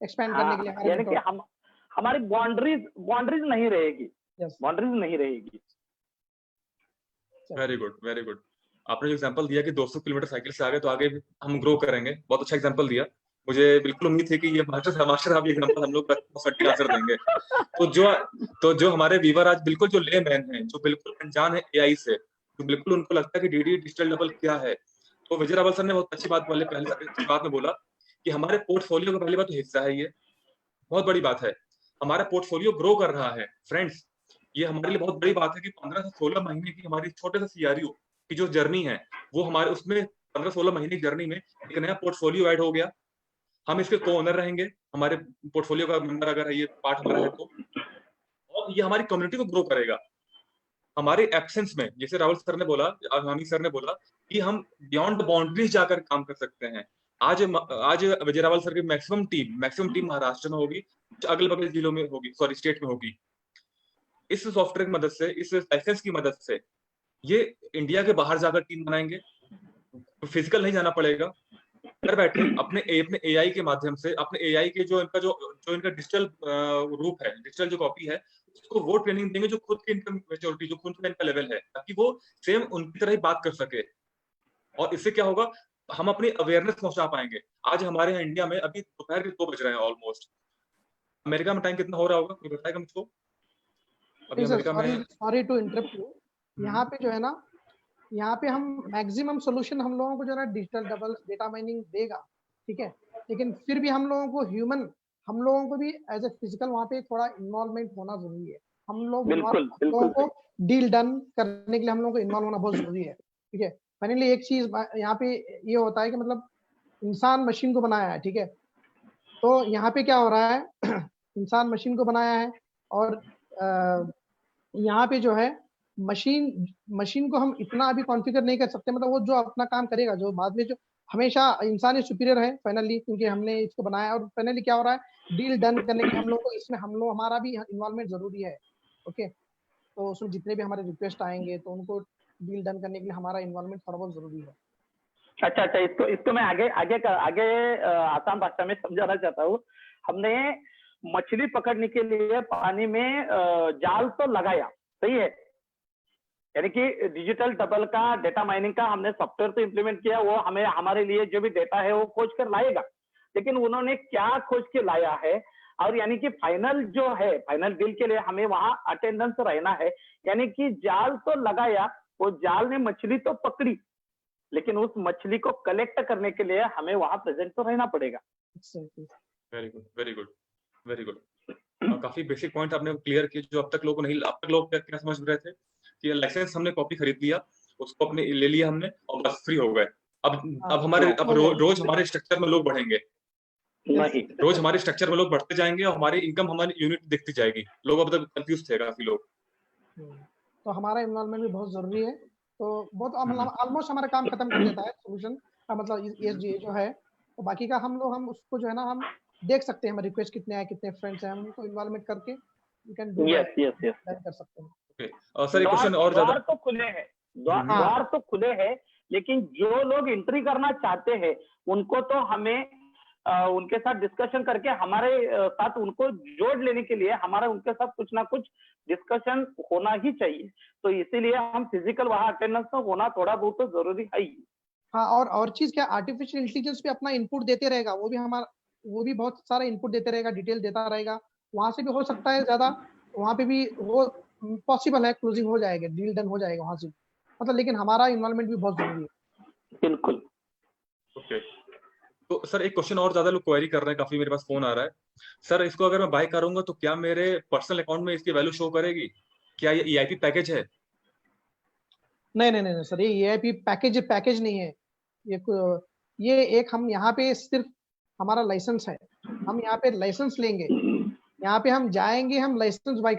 एक्सपैंड करने के लिए। यानी कि हमारी बाउंड्रीज नहीं रहेगी, बाउंड्रीज नहीं रहेगी। Very good. आपने जो एग्जांपल दिया कि 200 किलोमीटर साइकिल से आगे तो आगे हम ग्रो करेंगे, बहुत अच्छा एग्जांपल दिया। मुझे बिल्कुल उम्मीद थी कि ये मास्टर आप ये एग्जांपल हम लोग सटीक आंसर देंगे। तो जो हमारे व्यूअर आज बिल्कुल जो लेमैन हैं, जो बिल्कुल अनजान है एआई से, तो बिल्कुल उनको लगता है कि डीडी डिजिटल डबल क्या है, तो विजय रावल सर ने बहुत अच्छी बात पहली बात में बोला कि हमारे पोर्टफोलियो का पहली बात तो हिस्सा है ये, बहुत बड़ी बात है। हमारा पोर्टफोलियो ग्रो कर रहा है फ्रेंड्स, ये हमारे लिए बहुत बड़ी बात है कि 15 से 16 महीने की हमारी छोटे से सीआरयू की जो जर्नी है, वो हमारे उसमें 15-16 महीने की जर्नी में एक नया पोर्टफोलियो ऐड हो गया। हम इसके को ओनर रहेंगे, हमारे पोर्टफोलियो का मेंबर अगर है ये पार्ट हमारा है तो, और ये हमारी कम्युनिटी को ग्रो करेगा। हमारे एब्सेंस में, जैसे राहुल सर ने बोला, हामी सर ने बोला कि हम बियॉन्ड द बाउंड्रीज जाकर काम कर सकते हैं। आज विजय रावल सर की मैक्सिमम टीम महाराष्ट्र में होगी, अगल बगल जिलों में होगी, सॉरी स्टेट में होगी। इस सॉफ्टवेयर की मदद से, इस लाइसेंस की मदद से ये इंडिया के बाहर जाकर टीम बनाएंगे, फिजिकल नहीं जाना पड़ेगा, घर बैठे अपने एआई के माध्यम से, अपने एआई के जो इनका डिजिटल रूप है, डिजिटल जो कॉपी है, उसको वो ट्रेनिंग देंगे जो खुद की इनकम मेच्योरिटी, जो खुद का इनका लेवल है, ताकि वो सेम उनकी तरह ही बात कर सके। और इससे क्या होगा, हम अपनी अवेयरनेस पहुंचा पाएंगे। आज हमारे यहाँ इंडिया में अभी दोपहर के 2 बज रहे हैं ऑलमोस्ट। अमेरिका में टाइम कितना हो रहा होगा, कोई बताएगा मुझको? अभी अमेरिका में, सॉरी टू इंटरप्ट यू, यहाँ पे जो है ना, यहाँ पे हम मैक्सिमम सोल्यूशन हम लोगों को जो है डिजिटल डबल डेटा माइनिंग देगा, ठीक है, लेकिन फिर भी हम लोगों को हम लोगों को भी एज ए फिजिकल वहाँ पे थोड़ा इन्वॉल्वमेंट होना जरूरी है। हम लोगों को डील डन करने के लिए हम लोगों को इन्वॉल्व होना बहुत जरूरी है, ठीक है। फाइनली एक चीज यहाँ पे ये होता है कि मतलब इंसान मशीन को बनाया है, ठीक है, तो यहाँ पे क्या हो रहा है इंसान मशीन को बनाया है, और यहाँ पे जो है मशीन को हम इतना अभी कॉन्फ़िगर नहीं कर सकते, मतलब वो जो अपना काम करेगा, जो बाद में जो हमेशा इंसान ही सुपीरियर है फाइनली, क्योंकि हमने इसको बनाया। और फाइनली क्या हो रहा है, डील डन करने के लिए हम लोग को इसमें हमारा भी इन्वॉल्वमेंट जरूरी है, ओके। तो उसमें जितने भी हमारे रिक्वेस्ट आएंगे तो उनको डील डन करने के लिए हमारा इन्वॉल्वमेंट थोड़ा बहुत जरूरी है। अच्छा, इसको मैं आगे आसान भाषा में समझाना चाहता हूँ। हमने मछली पकड़ने के लिए पानी में जाल तो लगाया, सही है, यानी कि डिजिटल डबल का डेटा माइनिंग का हमने सॉफ्टवेयर तो इम्प्लीमेंट किया, वो हमें हमारे लिए जो भी डेटा है वो खोज कर लाएगा। लेकिन उन्होंने क्या खोज के लाया है, और यानी कि फाइनल जो है, फाइनल डील के लिए हमें वहां अटेंडेंस रहना है। यानी कि जाल तो लगाया, वो जाल ने मछली तो पकड़ी, लेकिन उस मछली को कलेक्ट करने के लिए हमें वहां प्रेजेंट तो रहना पड़ेगा। Very good, very good, very good. काफी बेसिक पॉइंट आपने क्लियर किए, जो अब तक लोग क्या समझ रहे थे कि लाइसेंस हमने कॉपी खरीद लिया, उसको अपने ले लिया हमने और बस फ्री हो गए। अब रोज हमारे स्ट्रक्चर में लोग बढ़ेंगे, नहीं, रोज हमारे स्ट्रक्चर में लोग बढ़ते जाएंगे और हमारी इनकम, हमारी यूनिट दिखती जाएगी। लोग अब तक कंफ्यूज थे काफी लोग। तो हमारा इन्वॉल्वमेंट भी बहुत जरूरी है। तो बहुत ऑलमोस्ट हमारा काम खत्म कर देता है सोल्यूशन का, मतलब ESG जो है। तो बाकी का हम उसको जो है ना, हम देख सकते हैं हमारे रिक्वेस्ट कितने आए, कितने फ्रेंड्स हैं, हम उनको इन्वॉल्वमेंट करके वी कैन डू यस कर सकते हैं। ओके सर, एक क्वेश्चन और ज्यादा, द्वार तो खुले हैं, द्वार तो खुले हैं, लेकिन जो लोग एंट्री करना चाहते हैं उनको तो हमें उनके साथ डिस्कशन करके हमारे साथ उनको जोड़ लेने के लिए हमारा उनके साथ कुछ ना कुछ डिस्कशन होना ही चाहिए। तो इसीलिए हम फिजिकल वहां अटेंडेंस में होना थोड़ा बहुत तो जरूरी है ही। हाँ, और चीज क्या, आर्टिफिशियल इंटेलिजेंस भी अपना इनपुट देते रहेगा, वो भी बहुत सारा इनपुट देते रहेगा, डिटेल देता रहेगा। वहां से भी हो सकता है ज्यादा, वहां पे भी वो पॉसिबल है, क्लोजिंग हो जाएगा, डील डन हो जाएगा वहां से, मतलब। लेकिन हमारा इन्वॉल्वमेंट भी बहुत जरूरी है। बिल्कुल। ओके, तो सर एक क्वेश्चन और ज्यादा लोग क्वेरी कर रहे हैं, काफी मेरे पास फोन आ रहा है। सर इसको अगर मैं बाय करूंगा तो क्या मेरे पर्सनल अकाउंट में इसकी वैल्यू शो करेगी? क्या ये EIP पैकेज है? नहीं सर, ये EIP पैकेज नहीं है। ये एक हम यहाँ पे सिर्फ हमारा लाइसेंस है, हम यहाँ पे लाइसेंस लेंगे, यहाँ पे हम जाएंगे, हम लाइसेंस बाय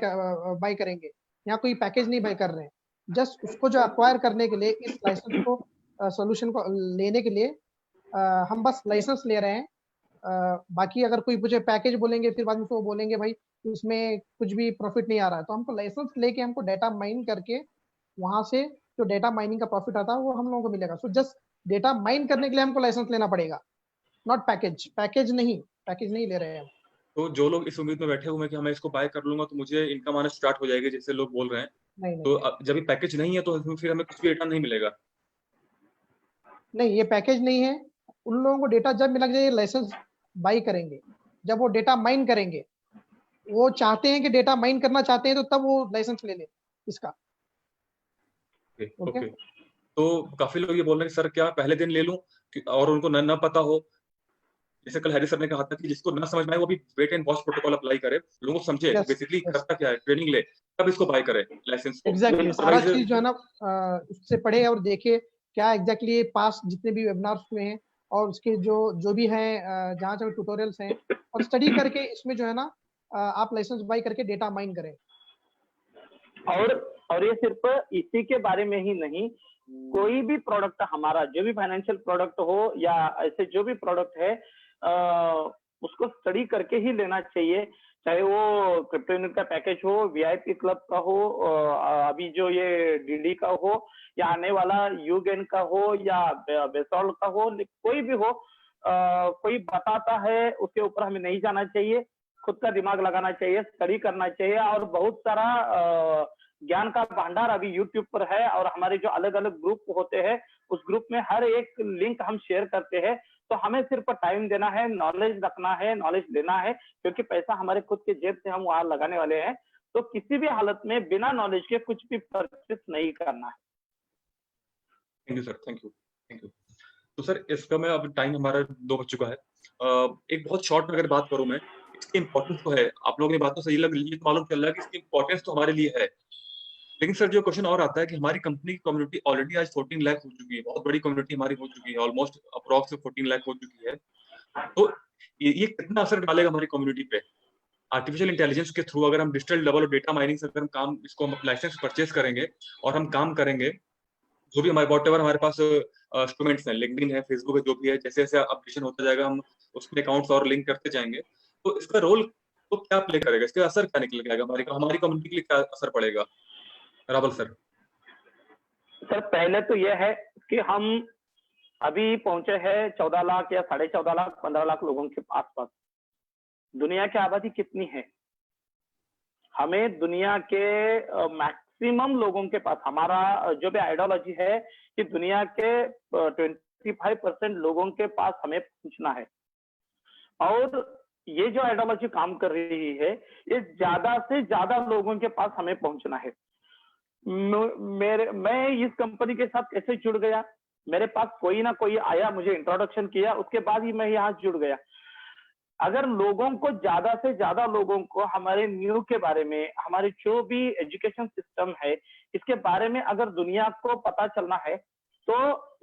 करेंगे, यहाँ कोई पैकेज नहीं बाय कर रहे हैं। जस्ट उसको जो एक्वायर करने के लिए, इस लाइसेंस को सोल्यूशन को लेने के लिए हम बस लाइसेंस ले रहे हैं। बाकी अगर कोई मुझे पैकेज बोलेंगे, फिर बाद में वो बोलेंगे भाई इसमें कुछ भी प्रॉफिट नहीं आ रहा है, तो हमको लाइसेंस लेके, हमको डेटा माइन करके वहां से जो डेटा माइनिंग का प्रॉफिट आता है वो हम लोगों को मिलेगा। सो जस्ट डेटा माइन करने के लिए हमको लाइसेंस लेना पड़ेगा, नॉट पैकेज नहीं ले रहे हैं हम। तो जो लोग इस उम्मीद में बैठे हुए हैं कि मैं इसको बाय कर लूंगा तो मुझे इनकम आना स्टार्ट हो जाएगी, जैसे लोग बोल रहे हैं, नहीं, तो जब ये पैकेज नहीं है तो फिर हमें कुछ भी रिटर्न नहीं मिलेगा? नहीं, ये पैकेज नहीं है। उन लोगों को डेटा जब मिल जाए, लाइसेंस बाई करेंगे, जब वो डेटा माइन करेंगे, वो चाहते हैं कि डेटा माइन करना चाहते हैं, तो तब वो लाइसेंस ले ले इसका। Okay okay, okay. तो काफी लोग ये बोल रहे हैं कि सर क्या पहले दिन ले लूं और उनको न पता हो, जैसे कल हैरिस सर ने कहा था कि जिसको ना समझ में आए वो भी wait and watch protocol apply करे, लोगों को समझे यस बेसिकली यस, करता क्या है, ट्रेनिंग ले, तब इसको बाय करे लाइसेंस को। एग्जैक्टली, सारा अदरवाइज चीज जो है ना उससे पढ़े और देखे क्या एग्जैक्टली पास जितने भी वेबिनार्स हुए हैं और उसके जो जो भी हैं जहाँ जहाँ ट्यूटोरियल्स हैं, और स्टडी करके इसमें जो है ना आप लाइसेंस बाई करके डेटा माइन करें। और ये सिर्फ इसी के बारे में ही नहीं, कोई भी प्रोडक्ट हमारा, जो भी फाइनेंशियल प्रोडक्ट हो या ऐसे जो भी प्रोडक्ट है, उसको स्टडी करके ही लेना चाहिए। चाहे वो क्रिप्टो यूनिट का पैकेज हो, वीआईपी क्लब का हो, अभी जो ये डीडी का हो, या आने वाला यूगेन का हो, या बेसॉल्ट का हो, कोई भी हो, कोई बताता है उसके ऊपर हमें नहीं जाना चाहिए, खुद का दिमाग लगाना चाहिए, स्टडी करना चाहिए। और बहुत सारा ज्ञान का भंडार अभी यूट्यूब पर है, और हमारे जो अलग अलग ग्रुप होते हैं, उस ग्रुप में हर एक लिंक हम शेयर करते हैं। तो हमें सिर्फ टाइम देना है, नॉलेज रखना है, नॉलेज लेना है, क्योंकि पैसा हमारे खुद के जेब से हम वहां लगाने वाले हैं। तो किसी भी हालत में बिना नॉलेज के कुछ भी परचेस नहीं करना है। Thank you sir, thank you thank you. तो सर इसका मैं, अब टाइम हमारा 2 बज चुका है, एक बहुत शॉर्ट में अगर बात करूं मैं, इसकी इंपॉर्टेंस तो है, आप लोगों ने बात तो सही लग रही है, तो मालूम चल रहा है कि इसकी इंपॉर्टेंस तो हमारे लिए है। लेकिन सर जो क्वेश्चन और आता है कि हमारी कंपनी की कम्युनिटी ऑलरेडी आज 14 लाख हो चुकी है, बहुत बड़ी कम्युनिटी हमारी हो चुकी है, ऑलमोस्ट अप्रॉक्स 14 लाख हो चुकी है। तो ये कितना असर डालेगा हमारी कम्युनिटी पे? आर्टिफिशियल इंटेलिजेंस के थ्रू अगर हम डिजिटल डबल और डेटा माइनिंग से अगर हम काम, इसको हम लाइसेंस परचेज करेंगे और हम काम करेंगे, जो भी हमारे वॉट एवर हमारे पास इंस्ट्रूमेंट्स हैं, लिंक्डइन है, फेसबुक है, जो भी है, जैसे जैसे अपडेशन होता जाएगा हम उसमें अकाउंट्स और लिंक करते जाएंगे, तो इसका रोल तो क्या प्ले करेगा, इसका असर क्या निकल के आएगा, हमारी हमारी कम्युनिटी के लिए क्या असर पड़ेगा? रावल सर। सर पहले तो यह है कि हम अभी पहुंचे हैं 14 लाख या 14.5 लाख, 15 लाख लोगों के आसपास। दुनिया की आबादी कितनी है? हमें दुनिया के मैक्सिमम लोगों के पास, हमारा जो भी आइडियोलॉजी है कि दुनिया के 25% लोगों के पास हमें पहुंचना है। और ये जो आइडियोलॉजी काम कर रही है, ये ज्यादा से ज्यादा लोगों के पास हमें पहुंचना है। मैं इस कंपनी के साथ कैसे जुड़ गया? मेरे पास कोई ना कोई आया, मुझे इंट्रोडक्शन किया, उसके बाद ही मैं यहाँ जुड़ गया। अगर लोगों को, ज्यादा से ज्यादा लोगों को हमारे न्यू के बारे में, हमारे जो भी एजुकेशन सिस्टम है, इसके बारे में अगर दुनिया को पता चलना है, तो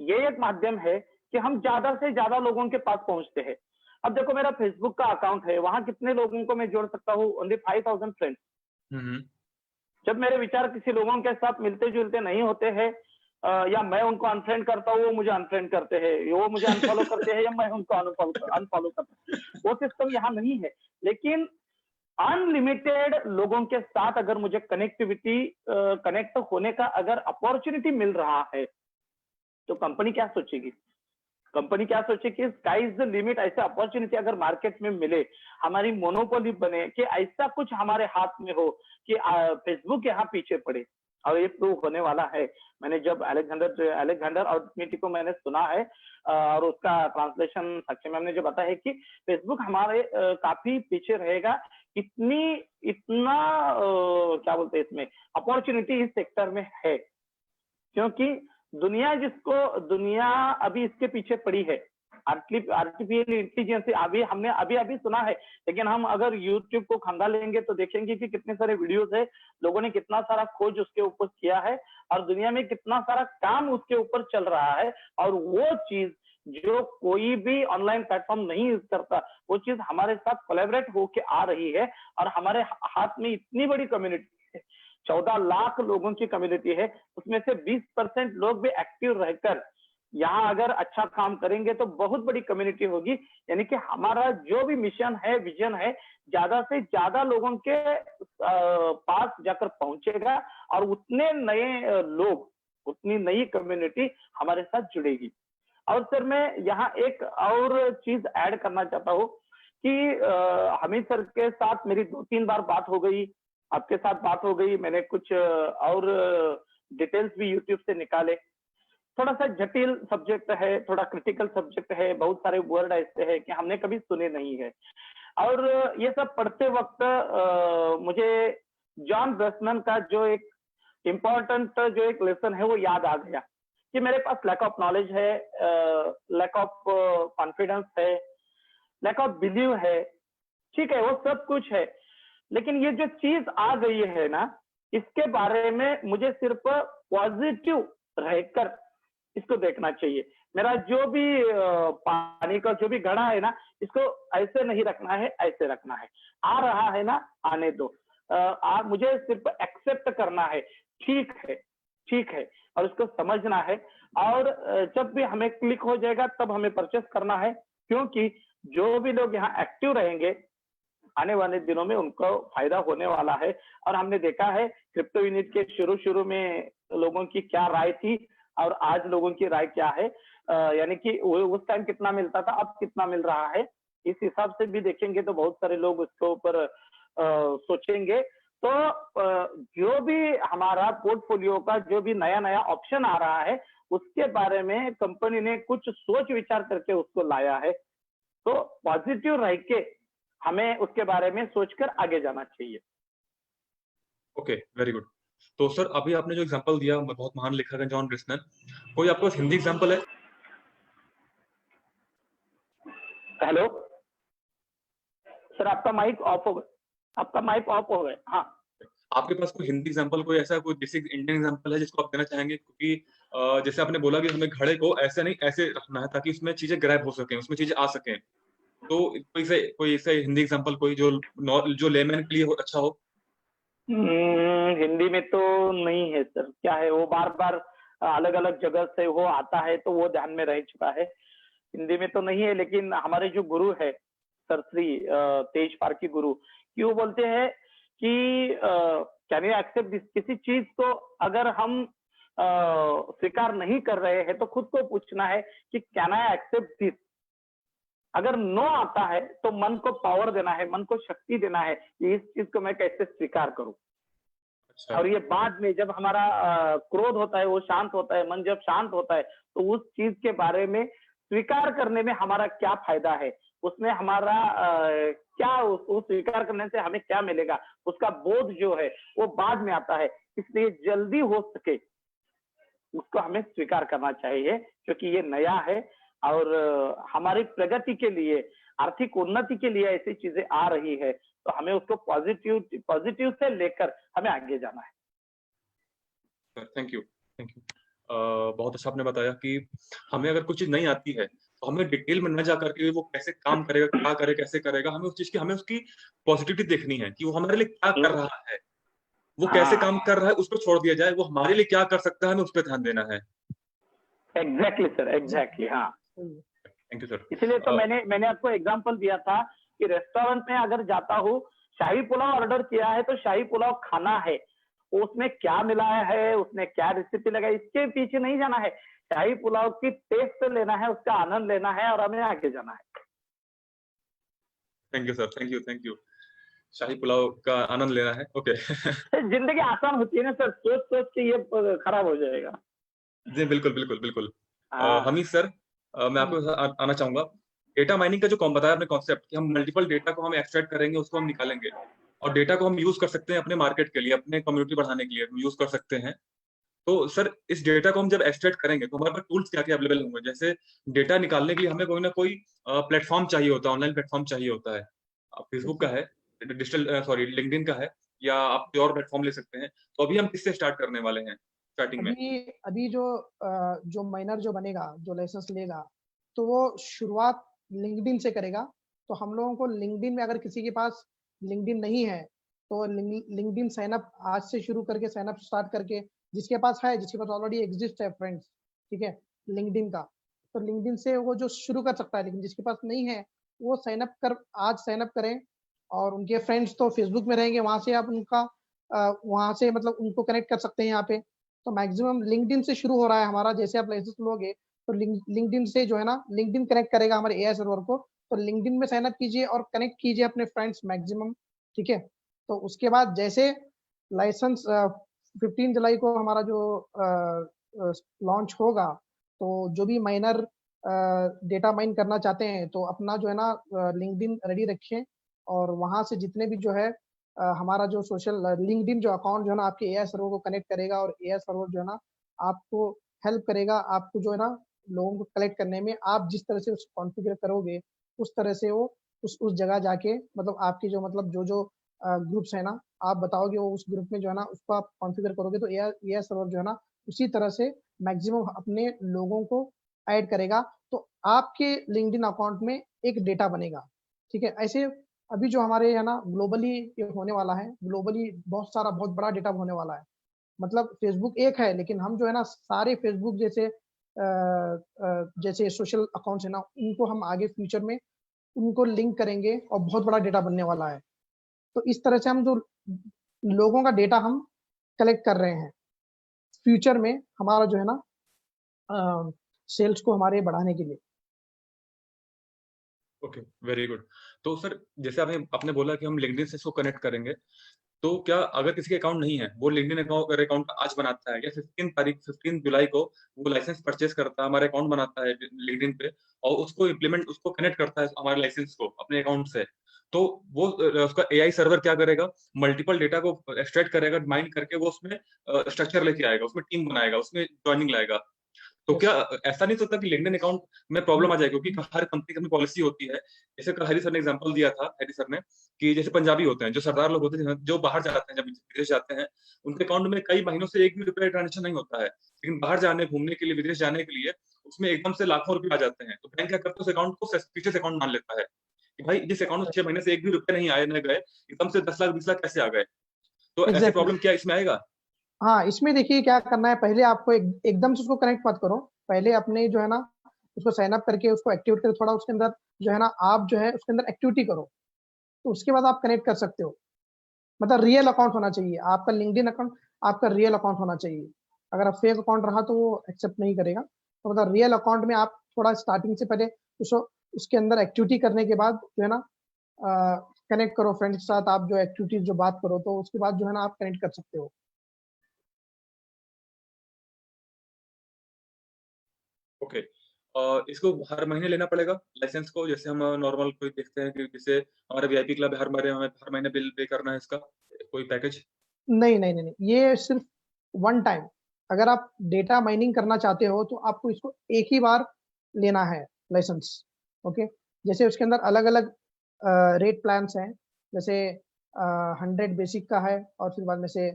ये एक माध्यम है कि हम ज्यादा से ज्यादा लोगों के पास पहुंचते हैं। अब देखो, मेरा फेसबुक का अकाउंट है, वहां कितने लोगों को मैं जोड़ सकता हूँ? Only 5000 friends. जब मेरे विचार किसी लोगों के साथ मिलते जुलते नहीं होते हैं, या मैं उनको अनफ्रेंड करता हूँ, वो मुझे अनफ्रेंड करते हैं, वो मुझे अनफॉलो करते हैं, या मैं उनको अनफॉलो करता हूँ, वो सिस्टम यहाँ नहीं है। लेकिन अनलिमिटेड लोगों के साथ अगर मुझे कनेक्ट होने का अगर अपॉर्चुनिटी मिल रहा है, तो कंपनी क्या सोचेगी? कंपनी क्या सोचे कि स्काई इज द लिमिट। ऐसे अपॉर्चुनिटी अगर मार्केट में मिले, हमारी मोनोपोली बने, कि ऐसा कुछ हमारे हाथ में हो कि फेसबुक यहाँ पीछे पड़े, और ये प्रूव होने वाला है। मैंने जब अलेक्जेंडर और मीटी को मैंने सुना है, और उसका ट्रांसलेशन साक्षी मैम ने जो बताया है कि फेसबुक हमारे काफी पीछे रहेगा, इतना क्या बोलते हैं, इसमें अपॉर्चुनिटी इस सेक्टर में है। क्योंकि दुनिया अभी इसके पीछे पड़ी है, आर्टिफिशियल इंटेलिजेंस। हमने अभी सुना है, लेकिन हम अगर यूट्यूब को खंगा लेंगे तो देखेंगे कि कितने सारे वीडियोस है, लोगों ने कितना सारा खोज उसके ऊपर किया है, और दुनिया में कितना सारा काम उसके ऊपर चल रहा है। और वो चीज जो कोई भी ऑनलाइन प्लेटफॉर्म नहीं यूज करता, वो चीज हमारे साथ कोलैबोरेट होके आ रही है, और हमारे हाथ में इतनी बड़ी कम्युनिटी है, 14 लाख लोगों की कम्युनिटी है, उसमें से 20% लोग भी एक्टिव रहकर यहाँ अगर अच्छा काम करेंगे तो बहुत बड़ी कम्युनिटी होगी। यानी कि हमारा जो भी मिशन है, विजन है, ज्यादा से ज्यादा लोगों के पास जाकर पहुंचेगा, और उतने नए लोग, उतनी नई कम्युनिटी हमारे साथ जुड़ेगी। और सर मैं यहाँ एक और चीज ऐड करना चाहता हूँ कि हमीद सर के साथ मेरी 2-3 बार बात हो गई, आपके साथ बात हो गई, मैंने कुछ और डिटेल्स भी यूट्यूब से निकाले। थोड़ा सा जटिल सब्जेक्ट है, थोड़ा क्रिटिकल सब्जेक्ट है, बहुत सारे वर्ड ऐसे हैं कि हमने कभी सुने नहीं है। और ये सब पढ़ते वक्त मुझे जॉन ब्रसमैन का जो एक इम्पोर्टेंट जो एक लेसन है वो याद आ गया कि मेरे पास लैक ऑफ नॉलेज है, लैक ऑफ कॉन्फिडेंस है, लैक ऑफ बिलीव है, ठीक है, वो सब कुछ है, लेकिन ये जो चीज आ गई है ना, इसके बारे में मुझे सिर्फ पॉजिटिव रहकर इसको देखना चाहिए। मेरा जो भी पानी का जो भी घड़ा है ना, इसको ऐसे नहीं रखना है, ऐसे रखना है। आ रहा है ना, आने दो। मुझे सिर्फ एक्सेप्ट करना है, ठीक है, ठीक है, और उसको समझना है। और जब भी हमें क्लिक हो जाएगा तब हमें परचेस करना है, क्योंकि जो भी लोग यहाँ एक्टिव रहेंगे आने वाले दिनों में उनको फायदा होने वाला है। और हमने देखा है क्रिप्टो यूनिट के शुरू में लोगों की क्या राय थी और आज लोगों की राय क्या है, यानी कि उस टाइम कितना मिलता था, अब कितना मिल रहा है, इस हिसाब से भी देखेंगे तो बहुत सारे लोग उसके ऊपर सोचेंगे। तो जो भी हमारा पोर्टफोलियो का जो भी नया ऑप्शन आ रहा है, उसके बारे में कंपनी ने कुछ सोच विचार करके उसको लाया है। तो पॉजिटिव रह के हमें उसके बारे में सोचकर आगे जाना चाहिए। Okay, very good. तो सर अभी आपने जो एग्जांपल दिया बहुत महान लेखक है जॉन ब्रिस्नर, कोई आपके पास हिंदी एग्जांपल है? हेलो सर, आपका माइक ऑफ हो गया, आपका माइक ऑफ हो गया। हाँ, आपके पास कोई हिंदी एग्जांपल, कोई ऐसा कोई बेसिक इंडियन एग्जांपल है जिसको आप देना चाहेंगे? क्योंकि जैसे आपने बोला कि हमें घड़े को ऐसे नहीं ऐसे रखना है ताकि उसमें चीजें ग्रैब हो सके, उसमें चीजें आ सके। तो कोई ऐसे हिंदी एग्जांपल कोई जो लेमैन के लिए अच्छा हो? हिंदी में तो नहीं है सर। क्या है, वो बार बार अलग अलग जगह से वो आता है तो वो ध्यान में रह चुका है। हिंदी में तो नहीं है, लेकिन हमारे जो गुरु है सर श्री तेज पारकी गुरु, कि वो बोलते हैं कि कैन यू एक्सेप्ट दिस, किसी चीज को अगर हम स्वीकार नहीं कर रहे हैं तो खुद को पूछना है कि कैन आई एक्सेप्ट दिस। अगर नो आता है तो मन को पावर देना है, मन को शक्ति देना है कि इस चीज को मैं कैसे स्वीकार करूं। अच्छा। और ये बाद में जब हमारा क्रोध होता है वो शांत होता है, मन जब शांत होता है तो उस चीज के बारे में स्वीकार करने में हमारा क्या फायदा है, उसमें हमारा क्या उस स्वीकार करने से हमें क्या मिलेगा, उसका बोध जो है वो बाद में आता है। इसलिए जल्दी हो सके उसको हमें स्वीकार करना चाहिए, क्योंकि ये नया है और हमारी प्रगति के लिए, आर्थिक उन्नति के लिए ऐसी चीजें आ रही है, तो हमें उसको पॉजिटिव से लेकर हमें आगे जाना है। Thank you, thank you. बहुत अच्छा आपने बताया कि हमें अगर कुछ चीज नहीं आती है तो हमें डिटेल में न जा करके वो कैसे काम करेगा, क्या करेगा, कैसे करेगा, हमें उस चीज की हमें उसकी पॉजिटिविटी देखनी है कि वो हमारे लिए क्या कर रहा है, वो कैसे काम कर रहा है, उस पर छोड़ दिया जाए, वो हमारे लिए क्या कर सकता है हमें उस पर ध्यान देना है। Exactly sir, exactly. हाँ, थैंक यू सर। इसीलिए तो मैंने आपको एग्जांपल दिया था कि रेस्टोरेंट में अगर जाता हूँ, शाही पुलाव ऑर्डर किया है तो शाही पुलाव खाना है, उसमें क्या मिलाया है, उसने क्या रेसिपी लगाई, इसके पीछे नहीं जाना है। शाही पुलाव की टेस्ट लेना है, उसका आनंद लेना है और हमें आगे जाना है। Thank you sir, thank you, thank you. Shahi pulao का आनंद लेना है। ओके। जिंदगी आसान होती है ना सर, सोच सोच के ये खराब हो जाएगा। जी बिल्कुल बिल्कुल बिल्कुल। हाँ। हमीद सर, मैं आपको आना चाहूंगा। डेटा माइनिंग का जो बताया आपने कॉन्सेप्ट कि हम मल्टीपल डेटा को हम एक्सट्रैक्ट करेंगे, उसको हम निकालेंगे और डेटा को हम यूज कर सकते हैं अपने मार्केट के लिए, अपने कम्युनिटी बढ़ाने के लिए यूज कर सकते हैं। तो सर इस डेटा को हम जब एक्सट्रैक्ट करेंगे तो हमारे पास टूल्स क्या क्या अवेलेबल होंगे? जैसे डेटा निकालने के लिए हमें कोई ना कोई प्लेटफॉर्म चाहिए होता है, ऑनलाइन प्लेटफॉर्म चाहिए होता है। फेसबुक का है, लिंक्डइन का है, या आप कोई और प्लेटफॉर्म ले सकते हैं। तो अभी हम किससे स्टार्ट करने वाले हैं स्टार्टिंग में? अभी जो माइनर जो बनेगा, जो लाइसेंस लेगा, तो वो शुरुआत लिंक्डइन से करेगा। तो हम लोगों को लिंक्डइन में, अगर किसी के पास लिंक्डइन नहीं है तो लिंक्डइन साइन अप आज से शुरू करके, साइन अप स्टार्ट करके, जिसके पास है, जिसके पास ऑलरेडी एग्जिस्ट है फ्रेंड्स, ठीक है, लिंक्डइन का, तो लिंक्डइन से वो जो शुरू कर सकता है। लेकिन जिसके पास नहीं है वो आज साइन अप करें। और उनके फ्रेंड्स तो फेसबुक में रहेंगे, वहां से आप उनका वहां से मतलब उनको कनेक्ट कर सकते हैं यहाँ पे। तो मैक्सिमम लिंक्डइन से शुरू हो रहा है हमारा। जैसे आप लाइसेंस लोगे तो लिंक्डइन से जो है ना, लिंक्डइन कनेक्ट करेगा हमारे एआई सर्वर को। तो लिंक्डइन में साइन अप कीजिए और कनेक्ट कीजिए अपने फ्रेंड्स मैक्सिमम, ठीक है। तो उसके बाद जैसे लाइसेंस 15 जुलाई को हमारा जो लॉन्च होगा तो जो भी माइनर डेटा माइन करना चाहते हैं तो अपना जो है ना लिंक्डइन रेडी रखें और वहाँ से जितने भी जो है हमारा जो सोशल लिंक्डइन जो अकाउंट जो है ना आपके एआई सर्वर को कनेक्ट करेगा और एआई सर्वर जो है ना आपको हेल्प करेगा, आपको जो है ना लोगों को कलेक्ट करने में। आप जिस तरह से उसको कॉन्फ़िगर करोगे उस तरह से वो उस जगह जाके मतलब आपकी जो मतलब जो ग्रुप्स है ना आप बताओगे वो उस ग्रुप में जो है ना उसको आप कॉन्फ़िगर करोगे तो एआई सर्वर जो है ना उसी तरह से मैक्सिमम अपने लोगों को ऐड करेगा तो आपके लिंक्डइन अकाउंट में एक डेटा बनेगा। ठीक है? ऐसे अभी जो हमारे है ना ग्लोबली ये होने वाला है, ग्लोबली बहुत सारा बहुत बड़ा डेटा होने वाला है। मतलब फेसबुक एक है लेकिन हम जो है ना सारे फेसबुक जैसे सोशल अकाउंट्स है ना उनको हम आगे फ्यूचर में उनको लिंक करेंगे और बहुत बड़ा डेटा बनने वाला है। तो इस तरह से हम जो लोगों का डेटा हम कलेक्ट कर रहे हैं फ्यूचर में हमारा जो है ना सेल्स को हमारे बढ़ाने के लिए। Okay, very good. तो सर जैसे आपने बोला कि हम लिंक्डइन से इसको कनेक्ट करेंगे, तो क्या अगर किसी के अकाउंट नहीं है, वो लिंक्डइन अकाउंट आज बनाता है या 15 जुलाई को वो लाइसेंस परचेज करता है, हमारे अकाउंट बनाता है लिंक्डइन पे और उसको कनेक्ट करता है हमारे लाइसेंस को अपने अकाउंट से, तो वो उसका एआई सर्वर क्या करेगा, मल्टीपल डेटा को एक्सट्रैक्ट करेगा, माइंड करके वो उसमें स्ट्रक्चर लेके आएगा, उसमें टीम बनाएगा, उसमें ज्वाइनिंग लाएगा। तो क्या ऐसा नहीं सोचता कि लिंक्डइन अकाउंट में प्रॉब्लम आ जाएगी, क्योंकि हर कंपनी की अपनी पॉलिसी होती है। जैसे कल हरी सर ने एग्जांपल दिया था, हरी सर ने, कि जैसे पंजाबी होते हैं, जो सरदार लोग होते हैं, जो बाहर जाते हैं, जब विदेश जाते हैं, उनके अकाउंट में कई महीनों से एक भी रुपया ट्रांजेक्शन नहीं होता है, लेकिन बाहर जाने घूमने के लिए, विदेश जाने के लिए उसमें एकदम से लाखों रुपए आ जाते हैं। तो बैंक क्या करता है, उस अकाउंट को सस्पिशियस अकाउंट मान लेता है कि भाई जिस अकाउंट में 6 महीने से एक भी रुपया नहीं आए न गए, एकदम से 10 लाख 20 लाख कैसे आ गए। तो ऐसी एग्जैक्टली प्रॉब्लम क्या इसमें आएगा? हाँ, इसमें देखिए क्या करना है, पहले आपको एकदम से उसको कनेक्ट मत करो। पहले अपने जो है ना उसको साइन अप करके उसको एक्टिवेट करो, थोड़ा उसके अंदर जो है ना आप जो है उसके अंदर एक्टिविटी करो, तो उसके बाद आप कनेक्ट कर सकते हो। मतलब रियल अकाउंट होना चाहिए आपका, लिंक्डइन अकाउंट आपका रियल अकाउंट होना चाहिए। अगर आप फेक अकाउंट रहा तो वो एक्सेप्ट नहीं करेगा। तो मतलब रियल अकाउंट में आप थोड़ा स्टार्टिंग से पहले उसके अंदर एक्टिविटी करने के बाद जो है ना कनेक्ट करो फ्रेंड्स के साथ, आप जो एक्टिविटीज जो बात करो तो उसके बाद जो है ना आप कनेक्ट कर सकते हो। ओके। इसको हर महीने लेना पड़ेगा लाइसेंस को, जैसे हम नॉर्मल कोई देखते हैं कि जैसे हमारा वीआईपी क्लब है, हमें हर महीने बिल पे करना है इसका कोई पैकेज? नहीं नहीं नहीं नहीं, ये सिर्फ वन टाइम। अगर आप डेटा माइनिंग करना चाहते हो तो आपको इसको एक ही बार लेना है लाइसेंस। ओके, जैसे उसके अंदर अलग अलग रेट प्लान्स हैं, जैसे 100 बेसिक का है और फिर बाद में से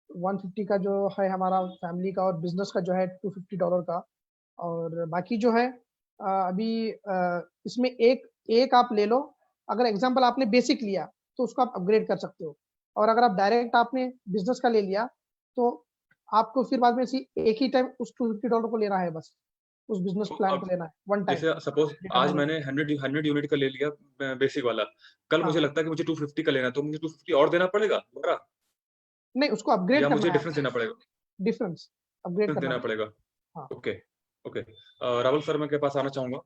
150 का जो है हमारा फैमिली का, और बिजनेस का जो है $250 का। और बाकी जो है अभी इसमें एक एक आप ले लो। अगर एग्जांपल आपने बेसिक लिया तो उसको आप अपग्रेड कर सकते हो, और अगर आप डायरेक्ट आपने बिजनेस का ले लिया तो आपको फिर बाद में एक ही टाइम उस $250 को लेना है, बस उस बिजनेस तो प्लान अब को लेना है वन टाइम जैसे सपोज डेटा आज माइनिंग। मैंने 100 यूनिट का ले लिया बेसिक वाला, कल मुझे हाँ, लगता है कि मुझे 250 का लेना है, तो मुझे 250 और देना पड़ेगा दोबारा, नहीं उसको अपग्रेड या मुझे करना है डिफरेंस देना आपको, पड़ेगा? डिफरेंस अपग्रेड डिफरेंस करना देना है। पड़ेगा। हाँ ओके। ओके। राहुल सर मैं के पास आना चाहूंगा।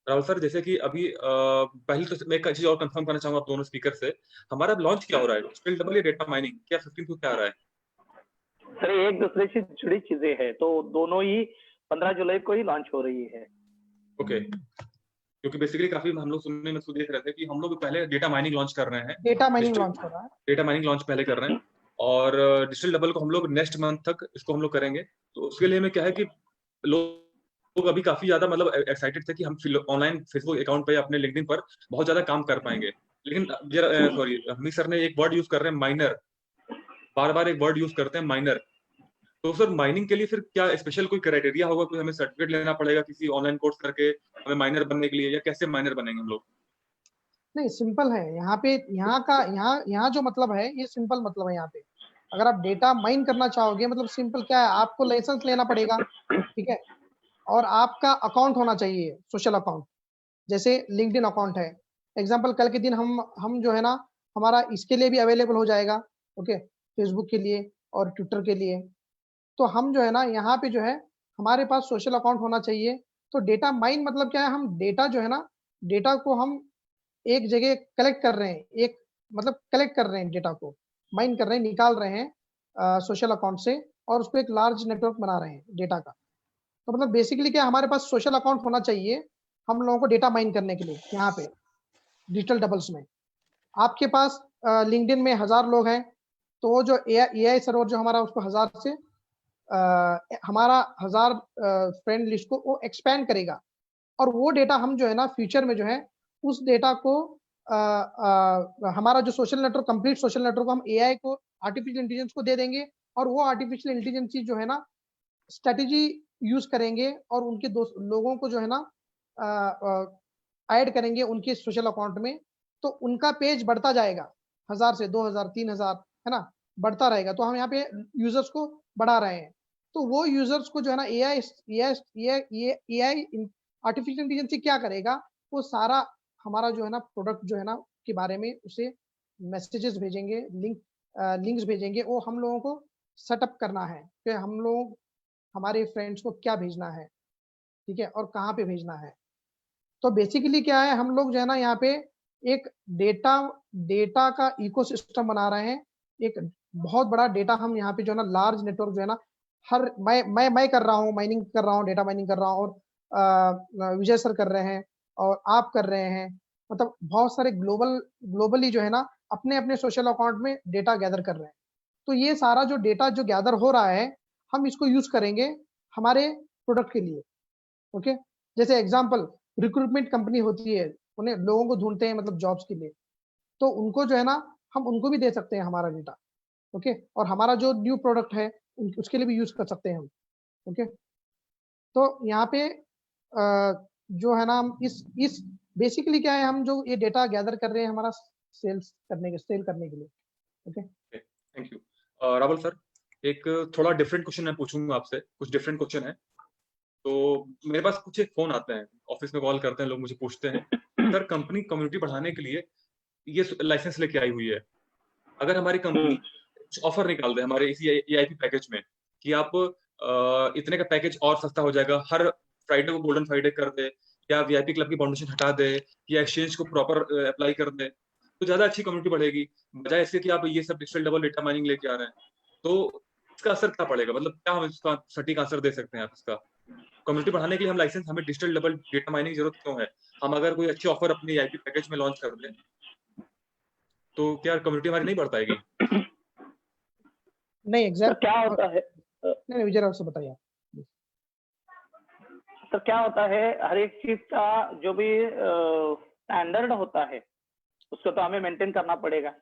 राहुल सर जैसे कि अभी पहले तो मैं एक चीज और कंफर्म करना चाहूंगा आप दोनों स्पीकर से, हमारा लॉन्च क्या हो रहा है, स्किल डबल या डेटा माइनिंग, क्या 15 को क्या आ रहा है? सर ये एक दूसरे से जुड़ी चीजें हैं, तो दोनों ही 15 जुलाई को ही लॉन्च हो रही है। ओके, क्योंकि बेसिकली काफी हम लोग सुनने में देख रहे थे कि हम लोग पहले डेटा माइनिंग लॉन्च कर रहे हैं, डेटा माइनिंग डिजिटल लॉन्च हो रहा है। डेटा माइनिंग लॉन्च पहले कर रहे हैं, और डिजिटल डबल को हम लोग नेक्स्ट मंथ तक इसको हम लोग करेंगे। तो उसके लिए हमें क्या है कि लोग अभी काफी ज्यादा मतलब एक्साइटेड थे कि हम ऑनलाइन फेसबुक अकाउंट पे या अपने लिंक्डइन पर बहुत ज्यादा काम कर पाएंगे, लेकिन सॉरी हमी सर ने एक वर्ड यूज कर रहे हैं माइनर, बार बार एक वर्ड यूज करते हैं माइनर। तो सर माइनिंग के लिए फिर क्या स्पेशल कोई क्राइटेरिया होगा, कोई हमें सर्टिफिकेट लेना पड़ेगा किसी ऑनलाइन कोर्स करके हमें माइनर बनने के लिए, या कैसे माइनर बनेंगे हम लोग? नहीं, सिंपल है यहाँ पे, यहाँ जो मतलब है ये सिंपल मतलब है यहाँ पे। अगर आप डेटा माइन करना चाहोगे मतलब सिंपल क्या है, आपको लाइसेंस लेना पड़ेगा। ठीक है, और आपका अकाउंट होना चाहिए सोशल अकाउंट, जैसे लिंक्डइन अकाउंट है। एग्जाम्पल कल के दिन हम जो है ना हमारा इसके लिए भी अवेलेबल हो जाएगा। ओके, फेसबुक के लिए और ट्विटर के लिए। तो हम जो है ना यहाँ पे जो है हमारे पास सोशल अकाउंट होना चाहिए। तो डेटा माइन मतलब क्या है, हम डेटा जो है ना डेटा को हम एक जगह कलेक्ट कर रहे हैं, एक मतलब कलेक्ट कर रहे हैं डेटा को, माइन कर रहे हैं, निकाल रहे हैं सोशल अकाउंट से, और उसको एक लार्ज नेटवर्क बना रहे हैं डेटा का। तो मतलब बेसिकली क्या, हमारे पास सोशल अकाउंट होना चाहिए हम लोगों को डेटा माइन करने के लिए। यहाँ पे डिजिटल डबल्स में आपके पास लिंक्डइन में 1000 लोग हैं, तो वो जो एआई सर्वर जो हमारा, उसको 1000 से हमारा 1000 फ्रेंड लिस्ट को वो एक्सपैंड करेगा, और वो डेटा हम जो है ना फ्यूचर में जो है उस डेटा को हमारा जो social network, complete social network हम एआई को, आर्टिफिशियल इंटेलिजेंस को दे देंगे, और वो आर्टिफिशियल इंटेलिजेंस जो है ना स्ट्रेटेजी यूज करेंगे और उनके लोगों को जो है ना ऐड करेंगे उनके सोशल अकाउंट में, तो उनका पेज बढ़ता जाएगा 1000 से 2000 3000, है ना, बढ़ता रहेगा। तो हम यहाँ पे यूजर्स को बढ़ा रहे हैं, तो वो यूजर्स को जो है ना एआई आर्टिफिशियल इंटेलिजेंस क्या करेगा, वो सारा हमारा जो है ना प्रोडक्ट जो है ना के बारे में उसे मैसेजेस भेजेंगे, लिंक्स भेजेंगे, वो हम लोगों को सेटअप करना है कि हम लोग हमारे फ्रेंड्स को क्या भेजना है, ठीक है, और कहाँ पे भेजना है। तो बेसिकली क्या है, हम लोग जो है ना यहाँ पे एक डेटा का इकोसिस्टम बना रहे हैं। एक बहुत बड़ा डेटा हम यहाँ पे जो है ना लार्ज नेटवर्क जो है ना, हर मैं कर रहा हूँ, माइनिंग कर रहा हूँ, डेटा माइनिंग कर रहा हूँ, और विजय सर कर रहे हैं, और आप कर रहे हैं, मतलब बहुत सारे ग्लोबली जो है ना अपने अपने सोशल अकाउंट में डेटा गैदर कर रहे हैं। तो ये सारा जो डेटा जो गैदर हो रहा है, हम इसको यूज करेंगे हमारे प्रोडक्ट के लिए। ओके, जैसे एग्जांपल रिक्रूटमेंट कंपनी होती है, उन्हें लोगों को ढूंढते हैं मतलब जॉब्स के लिए, तो उनको जो है ना हम उनको भी दे सकते हैं हमारा डेटा। ओके, और हमारा जो न्यू प्रोडक्ट है उसके लिए भी यूज कर सकते हैं हम। ओके, तो यहाँ पे जो है ना हम इस बेसिकली क्या है, हम जो ये डेटा गैदर कर रहे हैं हमारा सेल करने के लिए। Okay, thank you. Rahul sir, एक थोड़ा डिफरेंट क्वेश्चन मैं पूछूंगा आपसे, कुछ डिफरेंट क्वेश्चन है। तो मेरे पास कुछ एक फोन आते हैं, ऑफिस में कॉल करते हैं लोग, मुझे पूछते हैं सर कंपनी कम्युनिटी बढ़ाने के लिए ये लाइसेंस लेके आई हुई है, अगर हमारी कंपनी कुछ ऑफर निकाल दे हमारे इसी एआईपी पैकेज में कि आप इतने का पैकेज और सस्ता हो जाएगा, हर फ्राइडे को गोल्डन फ्राइडे कर दे, या वीआईपी क्लब की फाउंडेशन हटा दे, या एक्सचेंज को प्रॉपर अप्लाई कर दे, तो ज्यादा अच्छी कम्युनिटी बढ़ेगी, बजाय इसके कि आप ये सब डिजिटल डबल डेटा माइनिंग लेके आ रहे हैं। तो इसका असर क्या पड़ेगा, मतलब क्या हम इसका सटीक आंसर दे सकते हैं आप इसका? कम्युनिटी बढ़ाने के लिए हम लाइसेंस, हमें डिजिटल डबल डेटा माइनिंग की जरूरत क्यों है? हम अगर कोई अच्छी ऑफर अपनी आईपी पैकेज में लॉन्च कर दें तो क्या कम्युनिटी हमारी नहीं बढ़ पाएगी? नहीं एग्जैक्ट क्या होता है, नहीं विजय राव से बताइए। तो क्या होता है, हर एक चीज का जो भी स्टैंडर्ड होता है उसको तो हमें मेंटेन करना पड़ेगा।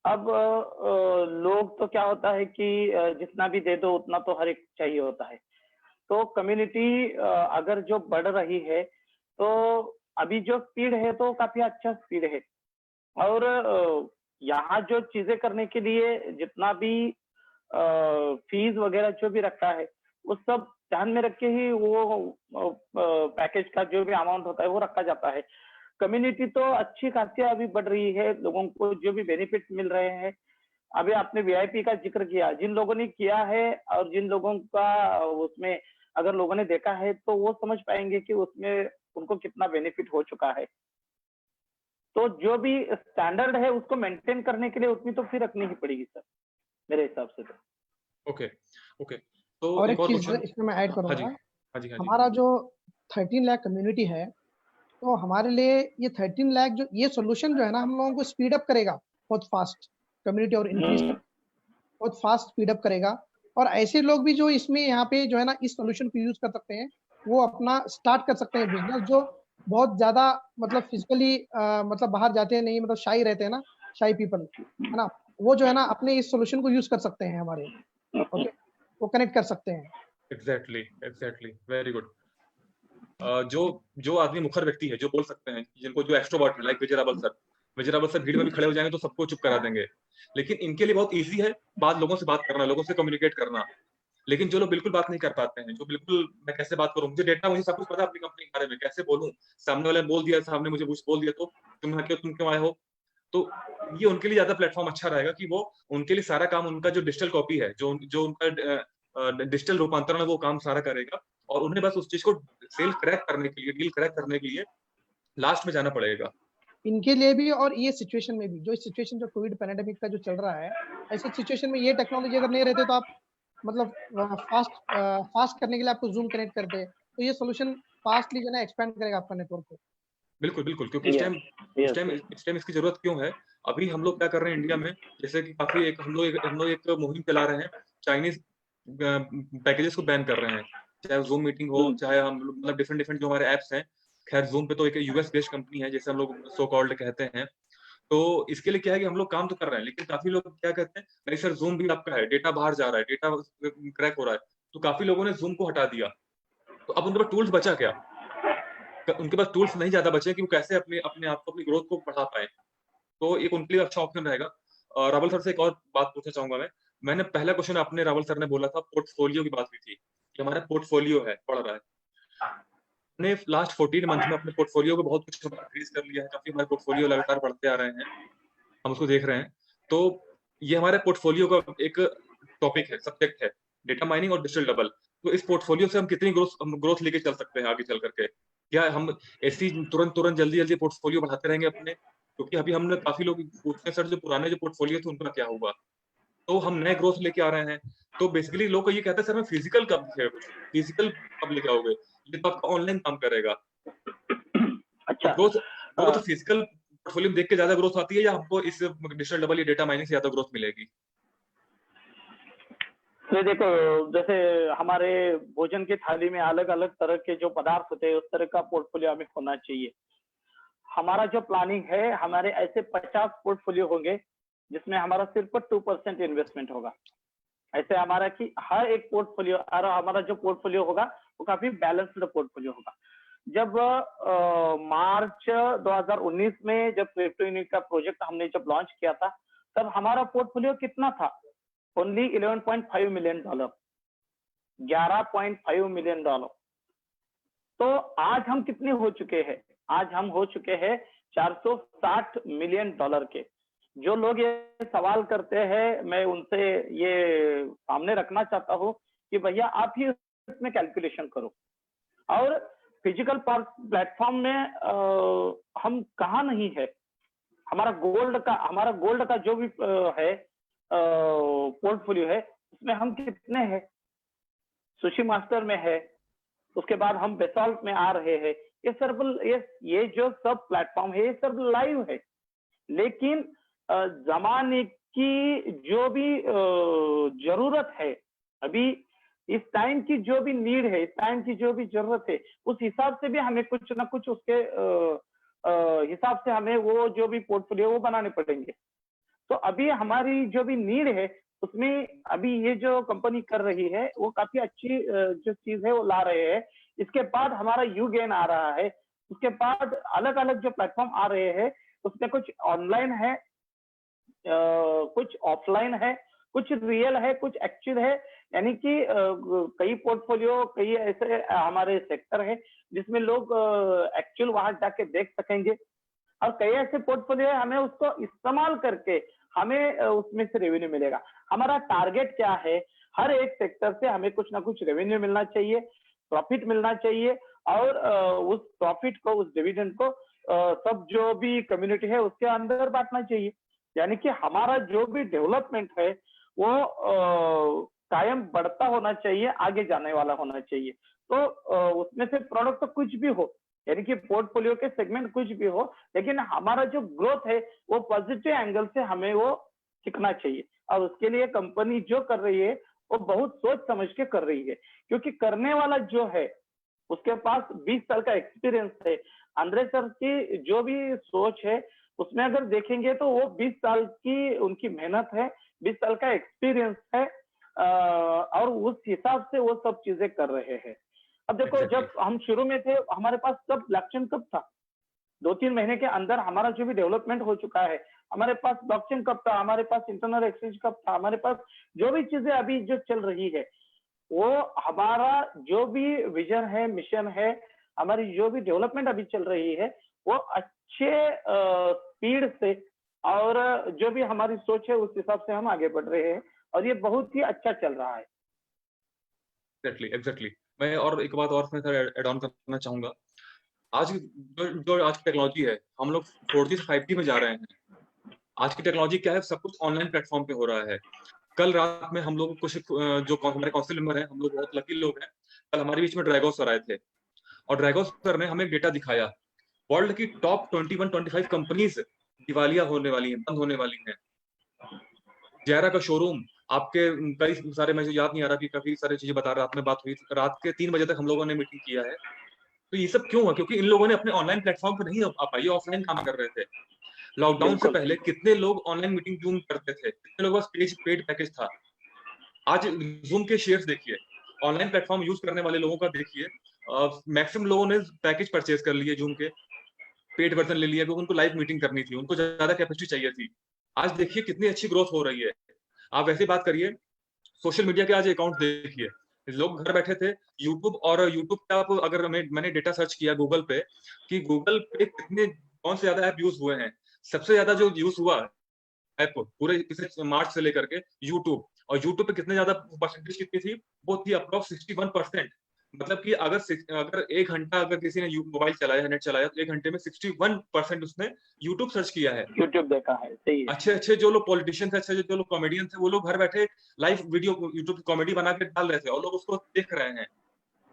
अब लोग तो क्या होता है कि जितना भी दे दो उतना तो हर एक चाहिए होता है। तो कम्युनिटी अगर जो बढ़ रही है, तो अभी जो स्पीड है तो काफी अच्छा स्पीड है, और यहाँ जो चीजें करने के लिए जितना भी फीस वगैरह जो भी रखा है वो सब ध्यान में रख के ही वो पैकेज का जो भी अमाउंट होता है वो रखा जाता है। कम्युनिटी तो अच्छी खासी अभी बढ़ रही है, लोगों को जो भी बेनिफिट मिल रहे हैं। अभी आपने वीआईपी का जिक्र किया, जिन लोगों ने किया है और जिन लोगों का उसमें अगर लोगों ने देखा है तो वो समझ पाएंगे कि उसमें उनको कितना बेनिफिट हो चुका है। तो जो भी स्टैंडर्ड है उसको मेंटेन करने के लिए उतनी तो फी रखनी ही पड़ेगी सर, मेरे हिसाब से तो। ओके ओके, तो और एक चीज क्वेश्चन इसमें मैं ऐड हाँ जी, करूंगा, हाँ जी, हाँ जी, हमारा जो 13 लाख कम्युनिटी है, तो हमारे लिए ये 13 लाख जो ये सोल्यूशन जो है ना हम लोगों को स्पीड अप करेगा बहुत फास्ट, कम्युनिटी और इंक्रीज बहुत फास्ट स्पीड अप करेगा। और ऐसे लोग भी जो इसमें यहाँ पे जो है ना इस सोल्यूशन को यूज कर सकते हैं, वो अपना स्टार्ट कर सकते हैं बिजनेस, जो बहुत ज्यादा मतलब फिजिकली मतलब बाहर जाते हैं नहीं, मतलब शाई रहते हैं ना, शाई पीपल, है ना, वो जो है ना अपने इस सोल्यूशन को यूज कर सकते हैं हमारे। ओके, वो कनेक्ट कर सकते हैं। Exactly, very good. जो आदमी मुखर व्यक्ति है, जो बोल सकते हैं, जिनको जो एक्सट्रोवर्ट है, लाइक विजय रावल सर भीड़ में भी खड़े हो जाएंगे तो सबको चुप करा देंगे, लेकिन इनके लिए बहुत इजी है लोगों से बात करना, लोगों से कम्युनिकेट करना। लेकिन जो लोग बिल्कुल बात नहीं कर पाते हैं, जो बिल्कुल मैं कैसे बात करूं, मुझे डेटा, मुझे सब कुछ पता है अपनी कंपनी के बारे में, कैसे बोलूं, सामने वाले ने बोल दिया, सामने मुझे कुछ बोल दिया तो तुम क्यों आए हो, तो ये उनके लिए ज्यादा प्लेटफॉर्म अच्छा रहेगा कि वो, उनके लिए सारा काम, उनका जो डिजिटल कॉपी है, जो उनका डिजिटल रूपांतरण है, वो काम सारा करेगा, और उन्हें बस उस चीज को सेल क्रैक करने के लिए, डील क्रैक करने के लिए लास्ट में जाना पड़ेगा। इनके लिए भी और ये सिचुएशन में भी, जो सिचुएशन जो कोविड पैंडेमिक का जो चल रहा है, ऐसे सिचुएशन में ये टेक्नोलॉजी अगर नहीं रहते तो आप मतलब फास्ट करने के लिए आपको जूम कनेक्ट कर दे, तो ये सोल्यूशन फास्टली जो है ना एक्सपेंड करेगा आपका नेटवर्क को। बिल्कुल, बिल्कुल, क्योंकि यस यस इस टाइम इसकी ज़रूरत क्यों है? अभी हम लोग क्या कर रहे हैं इंडिया में, जैसे कि काफ़ी एक हम लोग एक मुहिम चला रहे हैं, चाइनीज़ पैकेजेज़ को बैन कर रहे हैं। चाहे ज़ूम मीटिंग हो, चाहे हम लोग मतलब डिफरेंट जो हमारे ऐप्स हैं। खैर ज़ूम पे तो एक यूएस बेस्ड कंपनी है, जैसे हम लोग सो कॉल्ड कहते हैं। तो इसके लिए क्या है कि हम लोग काम तो कर रहे हैं, लेकिन काफ़ी लोग क्या कहते हैं, नहीं सर ज़ूम भी आपका है, डेटा बाहर जा रहा है, डेटा क्रैक हो रहा है। तो काफ़ी लोगों ने ज़ूम को हटा दिया। तो अब उनके पास टूल्स बचा क्या? उनके पास टूल्स नहीं ज़्यादा बचे कि वो कैसे अपने अपने आप को, अपनी ग्रोथ को बढ़ा पाएँ। तो एक उनके लिए अच्छा ऑप्शन रहेगा। रावल सर से एक और बात पूछना चाहूँगा मैं। मैंने पहला क्वेश्चन अपने रावल सर ने बोला था, पोर्टफोलियो की बात हुई थी, कि हमारा पोर्टफोलियो है, बढ़ रहा है। हमने लास्ट 14 मंथ में अपने पोर्टफोलियो को बहुत कुछ इंक्रीज़ कर लिया है, काफ़ी हमारे पोर्टफोलियो लगातार बढ़ते आ रहे हैं, हम उसको देख रहे हैं। तो ये हमारे पोर्टफोलियो का एक टॉपिक है, सब्जेक्ट है, डेटा माइनिंग और डिजिटल डबल। तो इस पोर्टफोलियो से हम कितनी ग्रोथ लेके चल सकते हैं आगे चल करके? क्या हम ऐसे ही तुरंत जल्दी पोर्टफोलियो बढ़ाते रहेंगे अपने? क्योंकि अभी हमने काफ़ी लोग पूछते हैं, सर जो पुराने जो पोर्टफोलियो थे उनका क्या हुआ? तो हम नए ग्रोथ लेके आ रहे हैं। तो बेसिकली लोग ये कहते हैं, सर मैं फिजिकल कब है, फिजिकल कब लेके आओगे? ये तो आपका ऑनलाइन काम करेगा। तो अच्छा ग्रोथ फिजिकल पोर्टफोलियो में देख के ज़्यादा ग्रोथ आती है, या हमको इस डिजिटल डबल या डेटा माइनिंग से ज़्यादा ग्रोथ मिलेगी? तो देखो, जैसे हमारे भोजन की थाली में अलग अलग तरह के जो पदार्थ होते हैं, उस तरह का पोर्टफोलियो हमें होना चाहिए। हमारा जो प्लानिंग है, हमारे ऐसे 50 पोर्टफोलियो होंगे जिसमें हमारा सिर्फ 2% इन्वेस्टमेंट होगा। ऐसे हमारा कि हर एक पोर्टफोलियो, और हमारा जो पोर्टफोलियो होगा वो काफी बैलेंस्ड पोर्टफोलियो होगा। जब मार्च 2019 में जब क्रिप्टो यूनिट का प्रोजेक्ट हमने जब लॉन्च किया था, तब हमारा पोर्टफोलियो कितना था? Only $11.5 million, $11.5 million. तो आज हम कितने हो चुके हैं? आज हम हो चुके हैं $460 मिलियन के। जो लोग ये सवाल करते हैं, मैं उनसे ये सामने रखना चाहता हूँ कि भैया आप ही इसमें कैलकुलेशन करो। और फिजिकल प्लेटफॉर्म में हम कहाँ नहीं है? हमारा गोल्ड का जो भी है पोर्टफोलियो है, उसमें हम कितने हैं? सुशी मास्टर में है, उसके बाद हम बेसॉल्ट में आ रहे हैं। ये जो सब प्लेटफॉर्म है, ये सब लाइव है। लेकिन जमाने की जो भी जरूरत है, अभी इस टाइम की जो भी नीड है, इस टाइम की जो भी जरूरत है, उस हिसाब से भी हमें कुछ ना कुछ उसके हिसाब से हमें वो जो भी पोर्टफोलियो वो बनाने पड़ेंगे। तो अभी हमारी जो भी नीड है, उसमें अभी ये जो कंपनी कर रही है वो काफी अच्छी जो चीज है वो ला रहे हैं। इसके बाद हमारा यू गेन आ रहा है, उसके बाद अलग अलग जो प्लेटफॉर्म आ रहे हैं, उसमें कुछ ऑनलाइन है, कुछ ऑफलाइन है, कुछ रियल है, कुछ एक्चुअल है। यानी कि कई पोर्टफोलियो, कई ऐसे हमारे सेक्टर है जिसमें लोग एक्चुअल वहां जाके देख सकेंगे, और कई ऐसे पोर्टफोलियो है हमें उसको इस्तेमाल करके हमें उसमें से रेवेन्यू मिलेगा। हमारा टारगेट क्या है? हर एक सेक्टर से हमें कुछ ना कुछ रेवेन्यू मिलना चाहिए, प्रॉफिट मिलना चाहिए, और उस प्रॉफिट को, उस डिविडेंड को सब जो भी कम्युनिटी है उसके अंदर बांटना चाहिए। यानी कि हमारा जो भी डेवलपमेंट है वो कायम बढ़ता होना चाहिए, आगे जाने वाला होना चाहिए। तो उसमें से प्रोडक्ट तो कुछ भी हो, यानी कि पोर्टफोलियो के सेगमेंट कुछ भी हो, लेकिन हमारा जो ग्रोथ है वो पॉजिटिव एंगल से हमें वो सीखना चाहिए। और उसके लिए कंपनी जो कर रही है वो बहुत सोच समझ के कर रही है, क्योंकि करने वाला जो है उसके पास 20 साल का एक्सपीरियंस है। अंद्रे सर की जो भी सोच है उसमें अगर देखेंगे तो वो 20 साल की उनकी मेहनत है, 20 साल का एक्सपीरियंस है, और उस हिसाब से वो सब चीजें कर रहे हैं। अब देखो, Exactly. जब हम शुरू में थे हमारे पास कब ब्लॉकचेन कब था? 2-3 महीने के अंदर हमारा जो भी डेवलपमेंट हो चुका है, हमारे पास ब्लॉकचेन कब था, हमारे पास इंटरनल एक्सचेंज कब था, हमारे पास जो भी चीजें अभी जो चल रही है, वो हमारा जो भी विजन है, मिशन है, हमारी जो भी डेवलपमेंट अभी चल रही है, वो अच्छे स्पीड से और जो भी हमारी सोच है उस हिसाब से हम आगे बढ़ रहे हैं, और ये बहुत ही अच्छा चल रहा है। एग्जैक्टली। मैं और एक बात और मैं ऐड ऑन करना चाहूंगा। आज जो आज की टेक्नोलॉजी है, हम लोग 4G से 5G में जा रहे हैं। आज की टेक्नोलॉजी क्या है, सब कुछ ऑनलाइन प्लेटफॉर्म पे हो रहा है। कल रात में हम लोग कुछ जो हमारे काउंसिल मेंबर हैं, हम लोग बहुत लकी लोग हैं, कल हमारे बीच में ड्रैगो सर आए थे और ड्रैगो सर ने हमें डेटा दिखाया, वर्ल्ड की टॉप 21-25 कंपनीज दिवालिया होने वाली हैं, बंद होने वाली हैं। जयरा का शोरूम, आपके कई सारे, मुझे याद नहीं आ रहा कि काफी सारी चीजें बता रहा, रात में बात हुई, रात के 3 बजे तक हम लोगों ने मीटिंग किया है। तो ये सब क्यों हुआ? क्योंकि इन लोगों ने अपने ऑनलाइन प्लेटफॉर्म पे नहीं आ पाई, ऑफलाइन काम कर रहे थे। लॉकडाउन से बिल्कुल पहले कितने लोग ऑनलाइन मीटिंग जूम करते थे, कितने लोग पास पेड पैकेज था। आज जूम के शेयर्स देखिए, ऑनलाइन प्लेटफॉर्म यूज करने वाले लोगों का देखिए, मैक्सिमम लोगों ने पैकेज परचेज कर लिए, जूम के पेड वर्जन ले लिया, क्योंकि उनको लाइव मीटिंग करनी थी, उनको ज्यादा कैपेसिटी चाहिए थी। आज देखिए कितनी अच्छी ग्रोथ हो रही है। आप वैसे बात करिए, सोशल मीडिया के आज अकाउंट देखिए, लोग घर बैठे थे, यूट्यूब, और यूट्यूब पे आप अगर मैंने डेटा सर्च किया गूगल पे कि गूगल पे कितने, कौन से ज्यादा ऐप यूज हुए हैं, सबसे ज्यादा जो यूज हुआ ऐप पूरे पिछले मार्च से लेकर के यूट्यूब, और यूट्यूब पे कितने ज्यादा परसेंटेज कितनी थी, वो थी अप्रॉक्स 61%। मतलब कि अगर 1 घंटा अगर किसी ने मोबाइल चलाया, नेट चलाया, तो 1 घंटे में 61% उसने यूट्यूब सर्च किया है। यूट्यूब देखा है, सही है। अच्छे अच्छे जो लोग पॉलिटिशियन थे, अच्छे जो लोग कॉमेडियन थे, वो लोग घर बैठे लाइव वीडियो यूट्यूब कॉमेडी बना के डाल रहे थे और लोग उसको देख रहे हैं,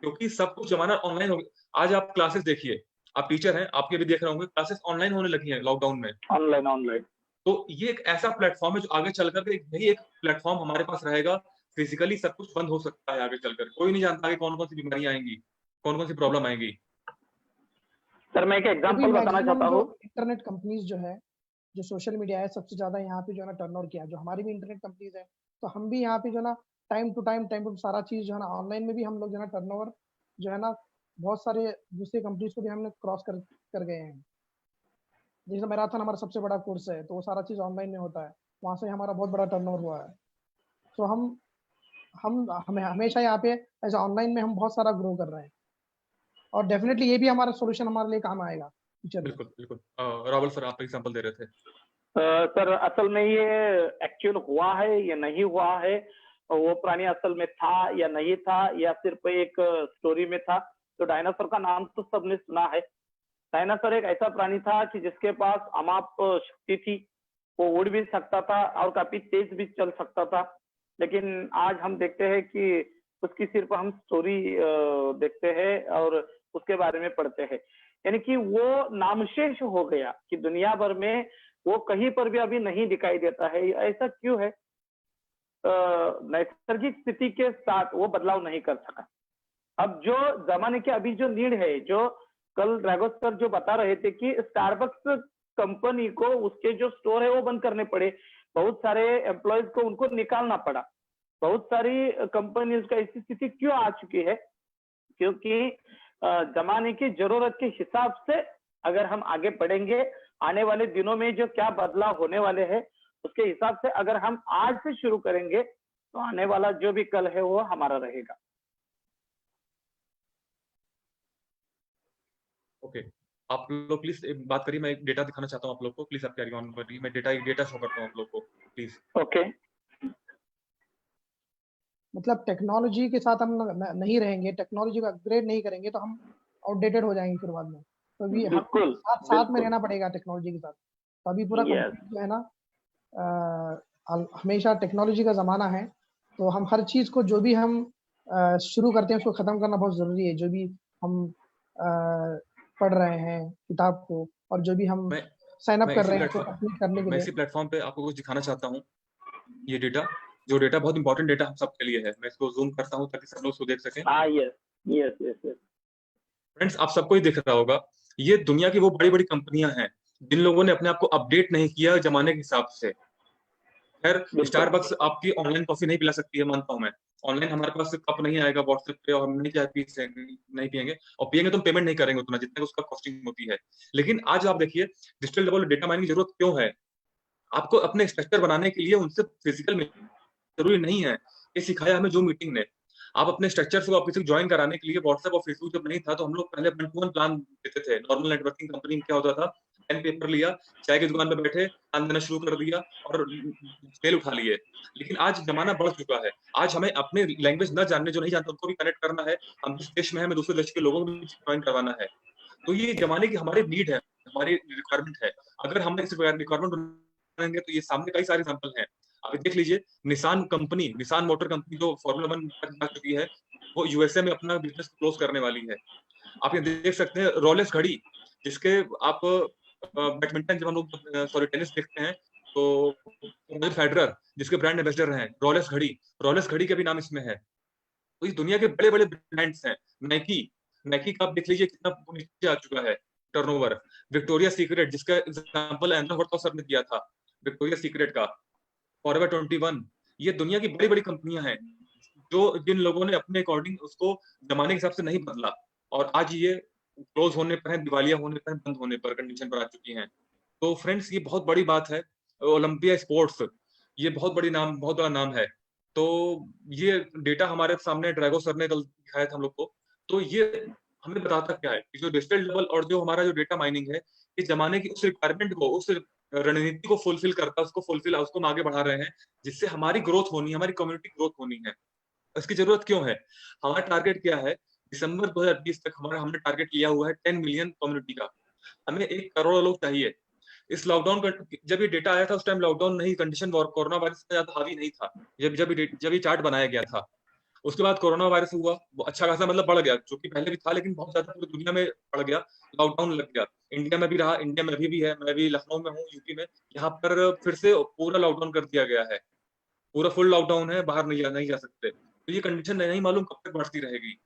क्योंकि सब कुछ जमाना ऑनलाइन हो गया। आज आप क्लासेस देखिए, आप टीचर हैं, आपके भी देख रहे होंगे, क्लासेस ऑनलाइन होने लगी हैं लॉकडाउन में। ऑनलाइन ऑनलाइन तो ये एक ऐसा प्लेटफॉर्म है जो आगे चलकर के यही एक प्लेटफॉर्म हमारे पास रहेगा। फिजिकली सब कुछ बंद हो सकता है आगे चलकर, कोई नहीं जानता आगे कौन कौन सी बीमारियां आएंगी, कौन कौन सी प्रॉब्लम आएंगी। सर मैं एक अभी एग्जांपल बताना मैक्सिमम चाहता जो हूँ। इंटरनेट कंपनीज जो है, जो सोशल मीडिया है, सबसे ज्यादा यहाँ पे जो है ना टर्नओवर किया है। जो हमारी भी इंटरनेट कंपनीज है, तो हम भी यहाँ पे जो है ना टाइम टू सारा चीज जो है ना ऑनलाइन में भी हम लोग जो है ना टर्नओवर जो है ना बहुत सारे दूसरी कंपनीज को भी हमने क्रॉस कर गए हैं। जैसे मैराथन हमारा सबसे बड़ा कोर्स है, तो वो सारा चीज ऑनलाइन में होता है, वहां से हमारा बहुत बड़ा टर्नओवर हुआ है। तो हम हमें हमेशा यहाँ पे एज ऑनलाइन में हम बहुत सारा ग्रो कर रहे हैं, और डेफिनेटली ये भी हमारा सोल्यूशन हमारे लिए काम आएगा फ्यूचर में। बिल्कुल बिल्कुल। रावल सर आप एग्जांपल दे रहे थे। सर असल में ये एक्चुअल हुआ है या नहीं हुआ है, वो प्राणी असल में था या नहीं था, या सिर्फ एक स्टोरी में था। तो डायनासोर का नाम तो सबने सुना है। डायनासोर एक ऐसा प्राणी था कि जिसके पास अमाप शक्ति थी, वो उड़ भी सकता था और काफी तेज भी चल सकता था। लेकिन आज हम देखते हैं कि उसकी सिर्फ हम स्टोरी देखते हैं और उसके बारे में पढ़ते हैं, यानी कि वो नामशेष हो गया कि दुनिया भर में वो कहीं पर भी अभी नहीं दिखाई देता है। ऐसा क्यों है? नैसर्गिक स्थिति के साथ वो बदलाव नहीं कर सका। अब जो जमाने की अभी जो नीड है, जो कल ड्रैगो सर जो बता रहे थे कि स्टारबक्स कंपनी को उसके जो स्टोर है वो बंद करने पड़े, बहुत सारे एम्प्लॉयज को उनको निकालना पड़ा, बहुत सारी कंपनीज का ऐसी स्थिति क्यों आ चुकी है? क्योंकि जमाने की जरूरत के हिसाब से अगर हम आगे बढ़ेंगे, आने वाले दिनों में जो क्या बदलाव होने वाले हैं उसके हिसाब से अगर हम आज से शुरू करेंगे, तो आने वाला जो भी कल है वो हमारा रहेगा। ओके, आप लोग प्लीज एक बात करिए, मैं एक डेटा दिखाना चाहता हूँ आप लोग को, प्लीज आप कैरी ऑन करिए, मैं डेटा शो करता हूँ आप लोग को प्लीज। ओके। मतलब टेक्नोलॉजी के साथ हम नहीं रहेंगे, टेक्नोलॉजी को अपग्रेड नहीं करेंगे, तो हम आउटडेटेड हो जाएंगे फिर बाद में। तो भी हम बिल्कुल साथ में रहना पड़ेगा टेक्नोलॉजी के साथ। तो अभी पूरा यस कंपनी जो है ना हमेशा टेक्नोलॉजी का जमाना है, तो हम हर चीज को जो भी हम शुरू करते हैं उसको खत्म करना बहुत जरूरी है। जो भी हम पढ़ रहे हैं किताब को, और जो भी हम साइन अप कर रहे हैं उसको कंप्लीट करने के मैं लिए। इसी प्लेटफॉर्म पे आपको कुछ दिखाना चाहता हूँ। ये डेटा, जो डेटा बहुत इंपॉर्टेंट डेटा हम सबके लिए है, मैं इसको जूम करता हूँ ताकि सब लोग इसको देख सकें। Yes yes yes yes. Friends आप सबको ही दिख रहा होगा, ये दुनिया की वो बड़ी बड़ी कंपनियां हैं जिन लोगों ने अपने आप को अपडेट नहीं किया जमाने के हिसाब से। खैर स्टारबक्स आपकी ऑनलाइन कॉफी नहीं पिला सकती है, मानता हूं मैं, ऑनलाइन हमारे पास कप नहीं आएगा व्हाट्सएप पे और हम नहीं चाय नहीं पियेंगे, और पियेंगे तो हम पेमेंट नहीं करेंगे उतना जितना उसका कॉस्टिंग होती है। लेकिन आज आप देखिए डिजिटल डबल डेटा माइनिंग की जरूरत क्यों है? आपको अपने स्ट्रक्चर बनाने के लिए उनसे फिजिकल में जरूरी नहीं है, ये सिखाया हमें जो मीटिंग ने। आप अपने स्ट्रक्चर को आप किसी को ज्वाइन कराने के लिए व्हाट्सएप और फेसबुक जब नहीं था तो हम लोग पहले 1-to-1 प्लान देते थे। नॉर्मल नेटवर्किंग कंपनी में क्या होता था, पेन पेपर लिया, चाय की दुकान पे बैठे, प्लान देना शुरू कर दिया और सेल उठा लिए। लेकिन आज जमाना बढ़ चुका है, आज हमें अपने लैंग्वेज न जानने, जो नहीं जानते उनको भी कनेक्ट करना है, हम जिस देश में है हमें दूसरे देश के लोगों को भी ज्वाइन करवाना है। तो ये जमाने की हमारी नीड है, हमारी रिक्वायरमेंट है। अगर हम इस रिक्वायरमेंट बनाएंगे तो ये सामने कई सारे एग्जांपल हैं। आप देख लीजिए, निसान मोटर कंपनी जो फॉर्मूला 1 जा चुकी है, वो यूएसए में अपना बिजनेस क्लोज करने वाली है। आप ये देख सकते हैं रोलेक्स घड़ी, जिसके आप बैडमिंटन जब हम लोग सॉरी टेनिस देखते हैं तो रॉजर फेडरर जिसके ब्रांड एम्बेसडर हैं, रोलेक्स घड़ी का भी नाम इसमें है। तो इस दुनिया के बड़े-बड़े ब्रांड्स हैं। नाइकी नाइकी का आप देख लीजिए कितना नीचे आ चुका है टर्नओवर। विक्टोरिया सीक्रेट जिसका एग्जांपल एंथनी वर्टो सर ने दिया था, विक्टोरिया सीक्रेट का, फॉरएवर 21, ये दुनिया की बड़ी-बड़ी कंपनियां हैं जो जिन लोगों ने अपने अकॉर्डिंग उसको जमाने के हिसाब से नहीं बदला और आज ये क्लोज होने पर है, दिवालिया होने पर, बंद होने पर कंडीशन पर आ चुकी हैं। तो फ्रेंड्स ये बहुत बड़ी बात है। ओलंपिया स्पोर्ट्स ये बहुत बड़ा नाम है। तो ये डेटा हमारे सामने ड्रैगो सर ने कल दिखाया था हम लोग को। तो ये हमें बताता क्या है कि जो डिजिटल लेवल और जो हमारा जो डेटा माइनिंग है, इस जमाने की उस रिक्वायरमेंट को, उस रणनीति को फुलफिल करता है, उसको हम आगे बढ़ा रहे हैं, जिससे हमारी ग्रोथ होनी है, हमारी कम्युनिटी ग्रोथ होनी है। इसकी जरूरत क्यों है? हमारा टारगेट क्या है? दिसंबर 2020 तक हमने टारगेट लिया हुआ है 10 मिलियन कम्युनिटी का। हमें 1 करोड़ लोग चाहिए। इस लॉकडाउन का जब ये डेटा आया था उस टाइम लॉकडाउन नहीं, कंडीशन कोरोना वायरस से ज्यादा हावी नहीं था। जब ये चार्ट बनाया गया था, उसके बाद कोरोना वायरस हुआ, वो अच्छा खासा मतलब बढ़ गया, जो कि पहले भी था लेकिन बहुत ज्यादा पूरी दुनिया में बढ़ गया, लॉकडाउन लग गया। इंडिया में भी रहा, इंडिया में अभी भी है, मैं भी लखनऊ में हूँ यूपी में, यहाँ पर फिर से पूरा लॉकडाउन कर दिया गया है, पूरा फुल लॉकडाउन है, बाहर नहीं जा सकते। तो ये कंडीशन नहीं मालूम कब तक बढ़ती रहेगी।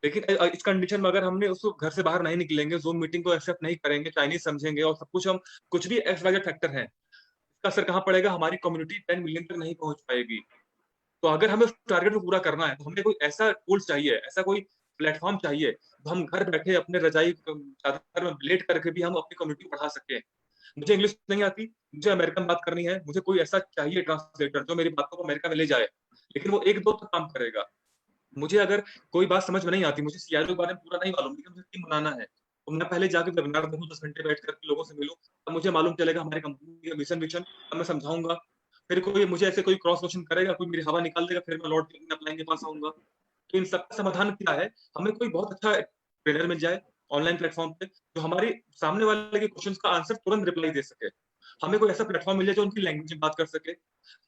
लेकिन इस कंडीशन में अगर हमने उसको घर से बाहर नहीं निकलेंगे, जूम मीटिंग को एक्सेप्ट नहीं करेंगे, चाइनीज समझेंगे और सब कुछ हम कुछ भी एक्स वाई फैक्टर है, इसका असर कहाँ पड़ेगा? हमारी कम्युनिटी 10 मिलियन तक नहीं पहुंच पाएगी। तो अगर हमें उस टारगेट को पूरा करना है तो हमें कोई ऐसा टूल्स चाहिए, ऐसा कोई प्लेटफॉर्म चाहिए, तो हम घर बैठे अपने रजाई चादर में लेट करके भी हम अपनी कम्युनिटी बढ़ा सके। मुझे इंग्लिश नहीं आती, मुझे अमेरिकन बात करनी है, मुझे कोई ऐसा चाहिए ट्रांसलेटर जो मेरी बातों को अमेरिका में ले जाए, लेकिन वो 1-2 तक काम करेगा। मुझे अगर कोई बात समझ में नहीं आती, मुझे सीआईओ के बारे में पूरा नहीं मालूम, लेकिन मुझे टीम बनाना है, तो मैं पहले जाके वेबिनार देखूँ, 10 घंटे बैठ कर के लोगों से मिलूँ, तब मुझे मालूम चलेगा हमारी कंपनी का मिशन विजन, तब मैं समझाऊंगा। फिर कोई मुझे ऐसे कोई क्रॉस क्वेश्चन करेगा, कोई मेरी हवा निकाल देगा, फिर मैं लौट के अपने अपलाइन के पास आऊंगा। तो इन सबका समाधान क्या है? हमें कोई बहुत अच्छा ट्रेनर मिल जाए ऑनलाइन प्लेटफॉर्म पे, जो हमारी सामने वाले के क्वेश्चन का आंसर तुरंत रिप्लाई दे सके। हमें कोई ऐसा प्लेटफॉर्म मिल जाए जो उनकी लैंग्वेज में बात कर सके।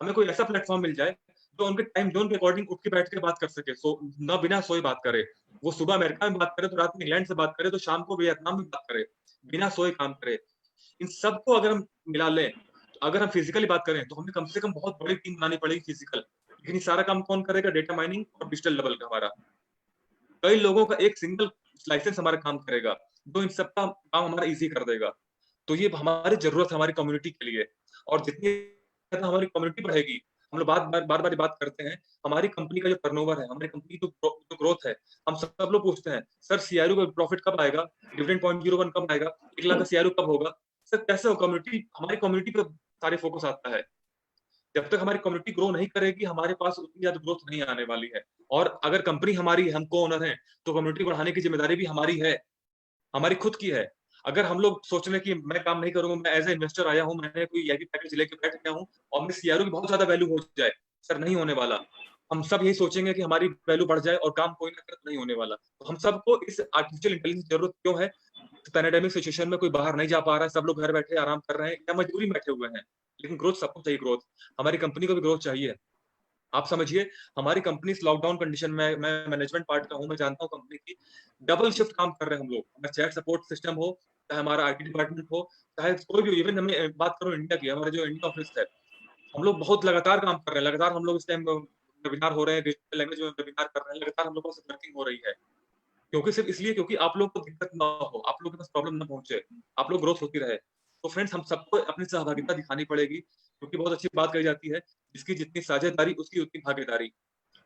हमें कोई ऐसा प्लेटफॉर्म मिल जाए जो उनके टाइम जोन के अकॉर्डिंग उठ के बैठ के बात कर सके, ना बिना सोए बात करे। वो सुबह अमेरिका में बात करे तो रात में इंग्लैंड से बात करे, तो शाम को वियतनाम में बात करे, बिना सोए काम करे। इन सबको अगर हम मिला लें, तो अगर हम फिजिकली बात करें तो हमें कम से कम बहुत बड़ी टीम बनानी पड़ेगी फिजिकल। लेकिन ये सारा काम कौन करेगा? डेटा माइनिंग और डिजिटल लेवल का हमारा कई लोगों का एक सिंगल लाइसेंस हमारा काम करेगा, जो इन सबका काम हमारा इजी कर देगा। तो ये हमारी जरूरत है हमारी कम्युनिटी के लिए। और जितनी ज्यादा हमारी कम्युनिटी बढ़ेगी, हम लोग बार बार बात करते हैं, हमारी कंपनी का जो टर्नओवर है, हमारी कंपनी की जो ग्रोथ है, हम सब लोग पूछते हैं सर सीआरयू का प्रॉफिट कब आएगा, डिविडेंड 0.01 कब आएगा, 1 लाख का सीआरयू कब होगा? सर कैसे हो? हमारी कम्युनिटी पे सारे फोकस आता है। जब तक हमारी कम्युनिटी ग्रो नहीं करेगी, हमारे पास उतनी ज्यादा ग्रोथ नहीं आने वाली है। और अगर कंपनी हमारी है, हम को ओनर हैं, तो कम्युनिटी बढ़ाने की जिम्मेदारी भी हमारी है, हमारी खुद की है। अगर हम लोग सोच रहे हैं कि मैं काम नहीं करूंगा, मैं एज ए इन्वेस्टर आया हूँ, मैंने कोई ईआईपी पैकेज लेके बैठ गया हूँ और मेरे सीआरओ की बहुत ज्यादा वैल्यू हो जाए, सर नहीं होने वाला। हम सब यही सोचेंगे कि हमारी वैल्यू बढ़ जाए और काम कोई ना करे, तो नहीं होने वाला। तो हम सबको इस आर्टिफिशियल इंटेलिजेंस की जरूरत क्यों है? पैंडेमिक सिचुएशन में कोई बाहर नहीं जा पा रहा है, सब लोग घर बैठे आराम कर रहे हैं या मजबूरी में बैठे हुए हैं, लेकिन ग्रोथ सबको चाहिए। ग्रोथ हमारी कंपनी को भी ग्रोथ चाहिए। आप समझिए, हमारी कंपनी इस लॉकडाउन कंडीशन में, मैं मैनेजमेंट पार्ट का हूँ, मैं जानता हूँ कंपनी की डबल शिफ्ट काम कर रहे हैं हम लोग। हमारा चैट सपोर्ट सिस्टम हो, चाहे हमारा आईटी डिपार्टमेंट हो, चाहे कोई भी, इवन हमें बात करो इंडिया की, हमारे जो इंडिया ऑफिस है, हम लोग बहुत लगातार काम कर रहे हैं। लगातार हम लोग इस टाइम वेबिनार हो रहे हैं, डिजिटल लैंग्वेज में वेबिनार कर रहे हैं, लगातार हम लोगों से वर्किंग हो रही है। क्योंकि सिर्फ इसलिए क्योंकि आप लोग को दिक्कत ना हो, आप लोग के पास प्रॉब्लम ना पहुंचे, आप लोग ग्रोथ होती रहे। तो फ्रेंड्स, हम सबको अपनी सहभागिता दिखानी पड़ेगी, क्योंकि बहुत अच्छी बात कही जाती है, जिसकी जितनी साझेदारी उसकी उतनी भागीदारी।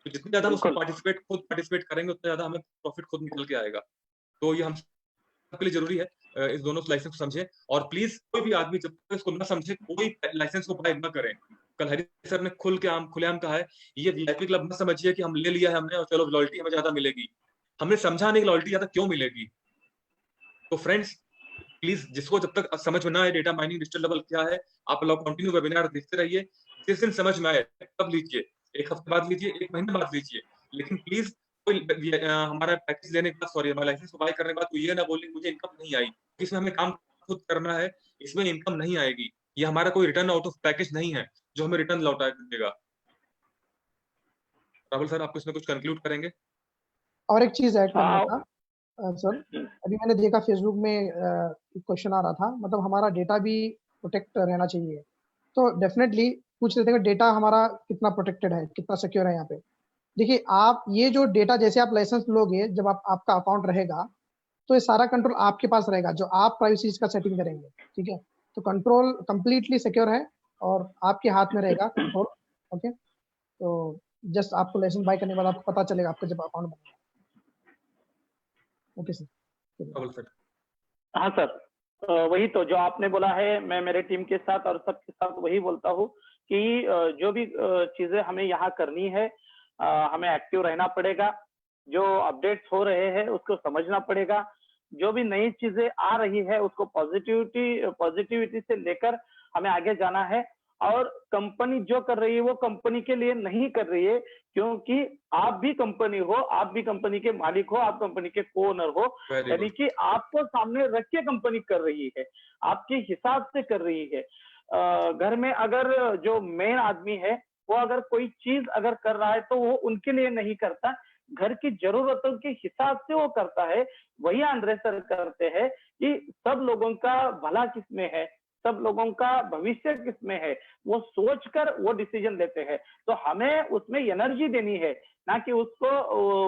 तो जितनी ज्यादा हम उसमें खुद पार्टिसिपेट करेंगे, उतना ज्यादा हमें प्रॉफिट खुद निकल के आएगा। तो ये हम सबके लिए जरूरी है, इस दोनों लाइसेंस को समझे। और प्लीज कोई भी आदमी जब तक इसको ना समझे, कोई लाइसेंस को बाय ना करें। कल हरी सर ने खुलेआम कहा है, ये वीआईपी क्लब ना समझिए कि हम ले लिया है हमने और चलो लॉयल्टी हमें ज्यादा मिलेगी। हमने समझा नहीं कि लॉयल्टी ज्यादा क्यों मिलेगी। तो फ्रेंड्स, प्लीज जिसको जब तक समझ में ना आए डेटा माइनिंग डिजिटल लेवल क्या है, आप लोग कंटिन्यू वेबिनार देखते रहिए। जिस दिन समझ में आए तब लीजिए, 1 हफ्ते बाद लीजिए, 1 महीने बाद लीजिए, लेकिन प्लीज कोई हमारा पैकेज लेने के बाद, सॉरी, हमारा लाइसेंस को बाय करने के बाद तो ये ना बोले मुझे इनकम नहीं आई। इसमें हमें काम खुद करना है, इसमें इनकम नहीं आएगी। ये हमारा कोई रिटर्न आउट ऑफ पैकेज नहीं है। जो हमें रिटर्न लौटा देगा। राहुल सर, आप इसमें कुछ कंक्लूड करेंगे? और एक चीज ऐड करना हाँ। था सर, अभी मैंने देखा फेसबुक में एक क्वेश्चन आ रहा था, मतलब हमारा डेटा भी प्रोटेक्ट रहना चाहिए। तो डेफिनेटली पूछ रहे थे कि डेटा हमारा कितना प्रोटेक्टेड है, कितना सिक्योर है यहाँ पे। देखिए, आप ये जो डेटा, जैसे आप लाइसेंस लोगे, जब आपका अकाउंट रहेगा, तो ये सारा कंट्रोल आपके पास रहेगा, जो आप प्राइवेसी का सेटिंग करेंगे, ठीक है। तो कंट्रोल कंप्लीटली सिक्योर है और आपके हाथ में रहेगा कंट्रोल। ओके, तो जस्ट आपको लाइसेंस बाय करने के बाद आपको पता चलेगा आपका जब अकाउंट बनेगा। Okay sir. राहुल सर। हाँ सर, वही तो जो आपने बोला है, मैं मेरे टीम के साथ और सबके साथ वही बोलता हूँ कि जो भी चीजें हमें यहाँ करनी है, हमें एक्टिव रहना पड़ेगा। जो अपडेट्स हो रहे हैं उसको समझना पड़ेगा। जो भी नई चीजें आ रही है उसको पॉजिटिविटी से लेकर हमें आगे जाना है। और कंपनी जो कर रही है वो कंपनी के लिए नहीं कर रही है, क्योंकि आप भी कंपनी हो, आप भी कंपनी के मालिक हो, आप कंपनी के को-ओनर हो। वेरी यानी गुड। कि आपको सामने रख के कंपनी कर रही है, आपके हिसाब से कर रही है। घर में अगर जो मेन आदमी है वो अगर कोई चीज अगर कर रहा है तो वो उनके लिए नहीं करता, घर की जरूरतों के हिसाब से वो करता है। वही आंद्रे सर करते हैं कि सब लोगों का भला किसमें है, सब लोगों का भविष्य किसमें है, वो सोचकर वो डिसीजन लेते हैं। तो हमें उसमें एनर्जी देनी है, ना कि उसको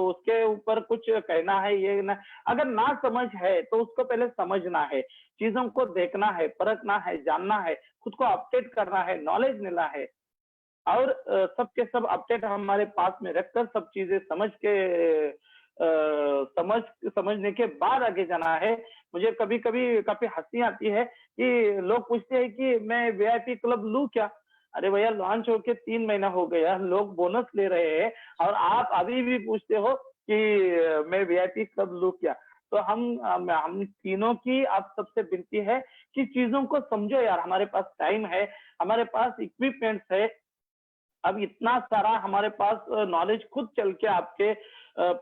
उसके ऊपर कुछ कहना है। ये ना, अगर ना समझ है तो उसको पहले समझना है, चीजों को देखना है, परखना है, जानना है, खुद को अपडेट करना है, नॉलेज लेना है। और सबके सब अपडेट हमारे पास में रखकर सब चीजें समझ के समझने के बाद आगे जाना है। मुझे कभी कभी काफी हंसी आती है कि लोग पूछते हैं कि मैं वीआईपी क्लब लूं क्या। अरे भैया, लॉन्च होके 3 महीना हो गया, लोग बोनस ले रहे हैं और आप अभी भी पूछते हो कि मैं वीआईपी क्लब लूं क्या। तो हम तीनों की आप सबसे विनती है कि चीजों को समझो यार। हमारे पास टाइम है, हमारे पास इक्विपमेंट्स है, अब इतना सारा हमारे पास नॉलेज खुद चल के आपके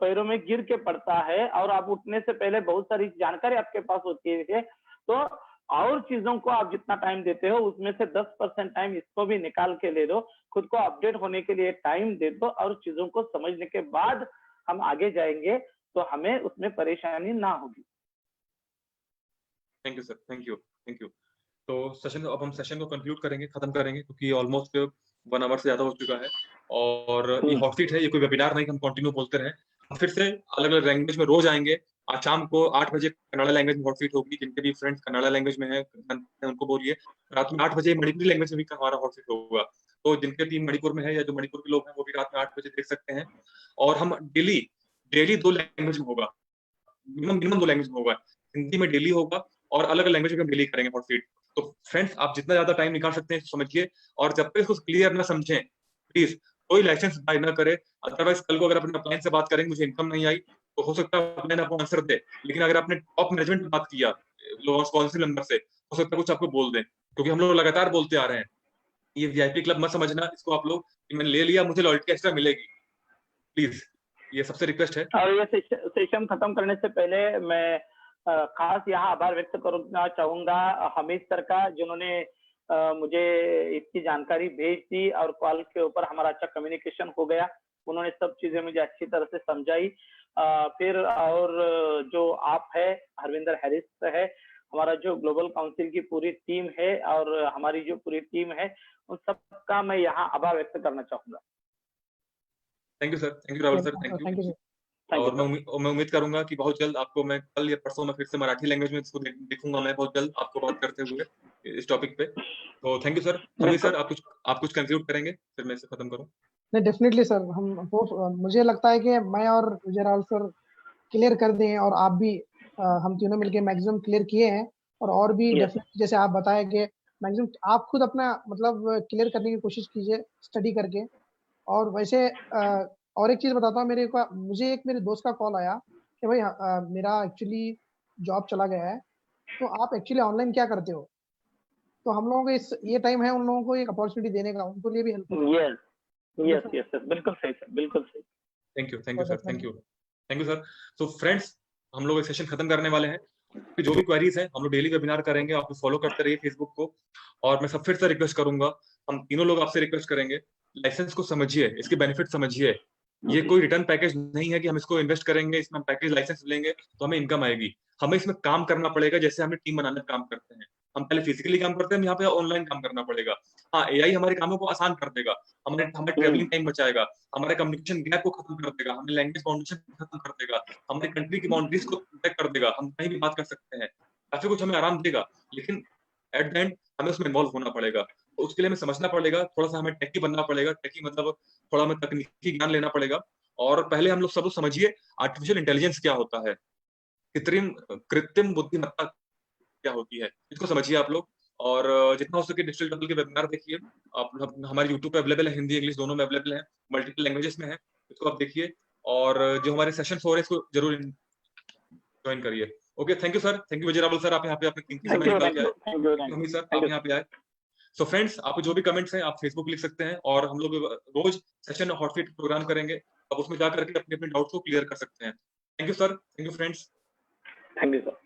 पैरों में गिर के पड़ता है और आप उठने से पहले बहुत सारी जानकारी आपके पास होती है। तो और चीजों को आप जितना टाइम देते हो उसमें से 10% टाइम इसको भी निकाल के ले दो, खुद को अपडेट होने के लिए टाइम दे दो और चीजों को समझने के बाद हम आगे जाएंगे तो हमें उसमें परेशानी ना होगी। Thank you sir, thank you, thank you. तो अब हम सेशन को कंक्लूड करेंगे, खत्म करेंगे, क्योंकि ऑलमोस्ट 1 आवर से ज्यादा हो चुका है। और ये हॉट सीट है, ये कोई वेबिनार नहीं, हम कंटिन्यू बोलते रहे। हम फिर से अलग अलग लैंग्वेज में रोज आएंगे। आज शाम को 8 बजे कन्नड़ा लैंग्वेज में हॉट सीट होगी। जिनके भी फ्रेंड्स कन्नड़ा लैंग्वेज में है उनको बोलिए। रात में 8 बजे मणिपुरी लैंग्वेज में भी हमारा हॉट सीट होगा। तो जिनके टीम मणिपुर में है या जो मणिपुर के लोग हैं वो भी रात में 8 बजे देख सकते हैं। और हम डेली डेली 2 लैंग्वेज में होगा, मिनिमम 2 लैंग्वेज में होगा। हिंदी में डेली होगा और अलग अलग लैंग्वेज में हम डेली करेंगे हॉट सीट। तो फ्रेंड्स, आप जितना ज्यादा टाइम निकाल सकते हैं समझिए। और जब तक इसको क्लियर ना समझें, प्लीज कोई लाइसेंस बाय ना करे। अदरवाइज कल को अगर अपने अपलाइन से बात करेंगे, मुझे इनकम नहीं आई, तो हो सकता है अपलाइन आपको आंसर दे। लेकिन अगर आपने टॉप मैनेजमेंट में बात किया काउंसिल मेंबर से, हो सकता है कुछ आपको बोल दें, क्योंकि हम लोग लगातार बोलते आ रहे हैं। ये वीआईपी क्लब मत समझना इसको आप लोग कि मैंने ले लिया, मुझे लॉयल्टी एक्स्ट्रा मिलेगी। प्लीज, ये सबसे रिक्वेस्ट है। और ये सेशन खत्म करने से पहले मैं खास यहाँ आभार व्यक्त करना चाहूंगा हमीद सर का, जिन्होंने मुझे इसकी जानकारी भेज दी और कॉल के ऊपर हमारा अच्छा कम्युनिकेशन हो गया। उन्होंने सब चीजें मुझे अच्छी तरह से समझाई। फिर और जो आप है, हरविंदर हैरिस है, हमारा जो ग्लोबल काउंसिल की पूरी टीम है और हमारी जो पूरी टीम है, उन सबका मैं यहाँ आभार व्यक्त करना चाहूंगा। Thank you sir, thank you Rahul sir, thank thank you. You sir. Thank you और सर। मैं उम्मीद करूंगा कि बहुत जल्द आपको मैं कल या परसों में फिर से मराठी लैंग्वेज में इसको दिखूंगा मैं बहुत जल्द आपको बात करते हुए इस टॉपिक पे। तो थैंक यू सर। हमीद बिल्कुल। सर, आप कुछ कंक्लूड करेंगे, फिर मैं इसे खत्म करूं। नहीं, डेफिनेटली सर, मुझे लगता है कि मैं और विजय राहुल सर क्लियर कर दें, और आप भी हम तीनों मिलके मैक्सिमम क्लियर किए हैं। और भी यस। डेफिनेटली जैसे आप बताए कि मैक्सिमम आप खुद अपना मतलब क्लियर करने की कोशिश कीजिए स्टडी करके। और वैसे और एक चीज बताता हूँ, मुझे एक मेरे दोस्त का कॉल आया कि भाई मेरा एक्चुअली जॉब चला गया है, तो आप एक्चुअली ऑनलाइन क्या करते हो। तो हम लोगों को ये टाइम है उन लोगों को एक अपॉर्चुनिटी देने का, उनको लिए भी हेल्प होगा। यस यस यस सर, बिल्कुल सही सर, बिल्कुल सही। Thank you sir, thank you. So friends, हम लोग एक सेशन खत्म करने वाले हैं। जो भी क्वेरीज हैं हम लोग डेली वेबिनार करेंगे, आप फॉलो करते रहिए फेसबुक को। और मैं सब फिर से रिक्वेस्ट करूंगा, हम तीनों लोग आपसे रिक्वेस्ट करेंगे, लाइसेंस को समझिए, इसके बेनिफिट समझिए। ये कोई रिटर्न पैकेज नहीं है कि हम इसको इन्वेस्ट करेंगे, इसमें हम पैकेज लाइसेंस लेंगे तो हमें इनकम आएगी। हमें इसमें काम करना पड़ेगा, जैसे हमें टीम बनाने का काम करते हैं। हम पहले फिजिकली काम करते हैं, यहाँ पे ऑनलाइन काम करना पड़ेगा। हाँ, एआई हमारे कामों को आसान कर देगा, हमारे हमारे ट्रेवलिंग टाइम बचाएगा, हमारे कम्युनिकेशन गैप को खत्म कर देगा, हमें लैंग्वेज बाउंडेशन खत्म कर देगा, हमारी कंट्री की बाउंड्रीज को प्रोटेक्ट कर देगा, हम कहीं भी बात कर सकते हैं, काफी कुछ हमें आराम देगा। लेकिन एट द एंड हमें उसमें इन्वॉल्व होना पड़ेगा। तो उसके लिए हमें समझना पड़ेगा, थोड़ा सा हमें टेकी बनना पड़ेगा। टेकी मतलब थोड़ा हमें तकनीकी ज्ञान लेना पड़ेगा। और पहले हम लोग सब समझिए आर्टिफिशियल इंटेलिजेंस क्या होता है, कृत्रिम कृत्रिम बुद्धिमत्ता क्या होती है, इसको समझिए आप लोग। और जितना हो सके डिजिटल डबल के वेबिनार देखिए। आप हमारे यूट्यूब पे अवेलेबल है, हिंदी इंग्लिश दोनों में अवेलेबल है, मल्टीपल लैंग्वेजेस में है, इसको आप देखिए। और जो हमारे सेशंस हो रहे हैं इसको जरूर ज्वाइन करिए। Okay, thank you sir, thank you Vijay Rawal sir, आप यहाँ पे अपने कीमती समय निकाल के आए। थैंक हमी सर, यू। आप यहाँ पे आए। सो फ्रेंड्स, आप जो भी कमेंट्स हैं आप फेसबुक लिख सकते हैं, और हम लोग रोज सेशन हॉटसीट प्रोग्राम करेंगे, आप उसमें जा करके अपने अपने डाउट्स को क्लियर कर सकते हैं। Thank you sir, thank you friends. Thank you sir.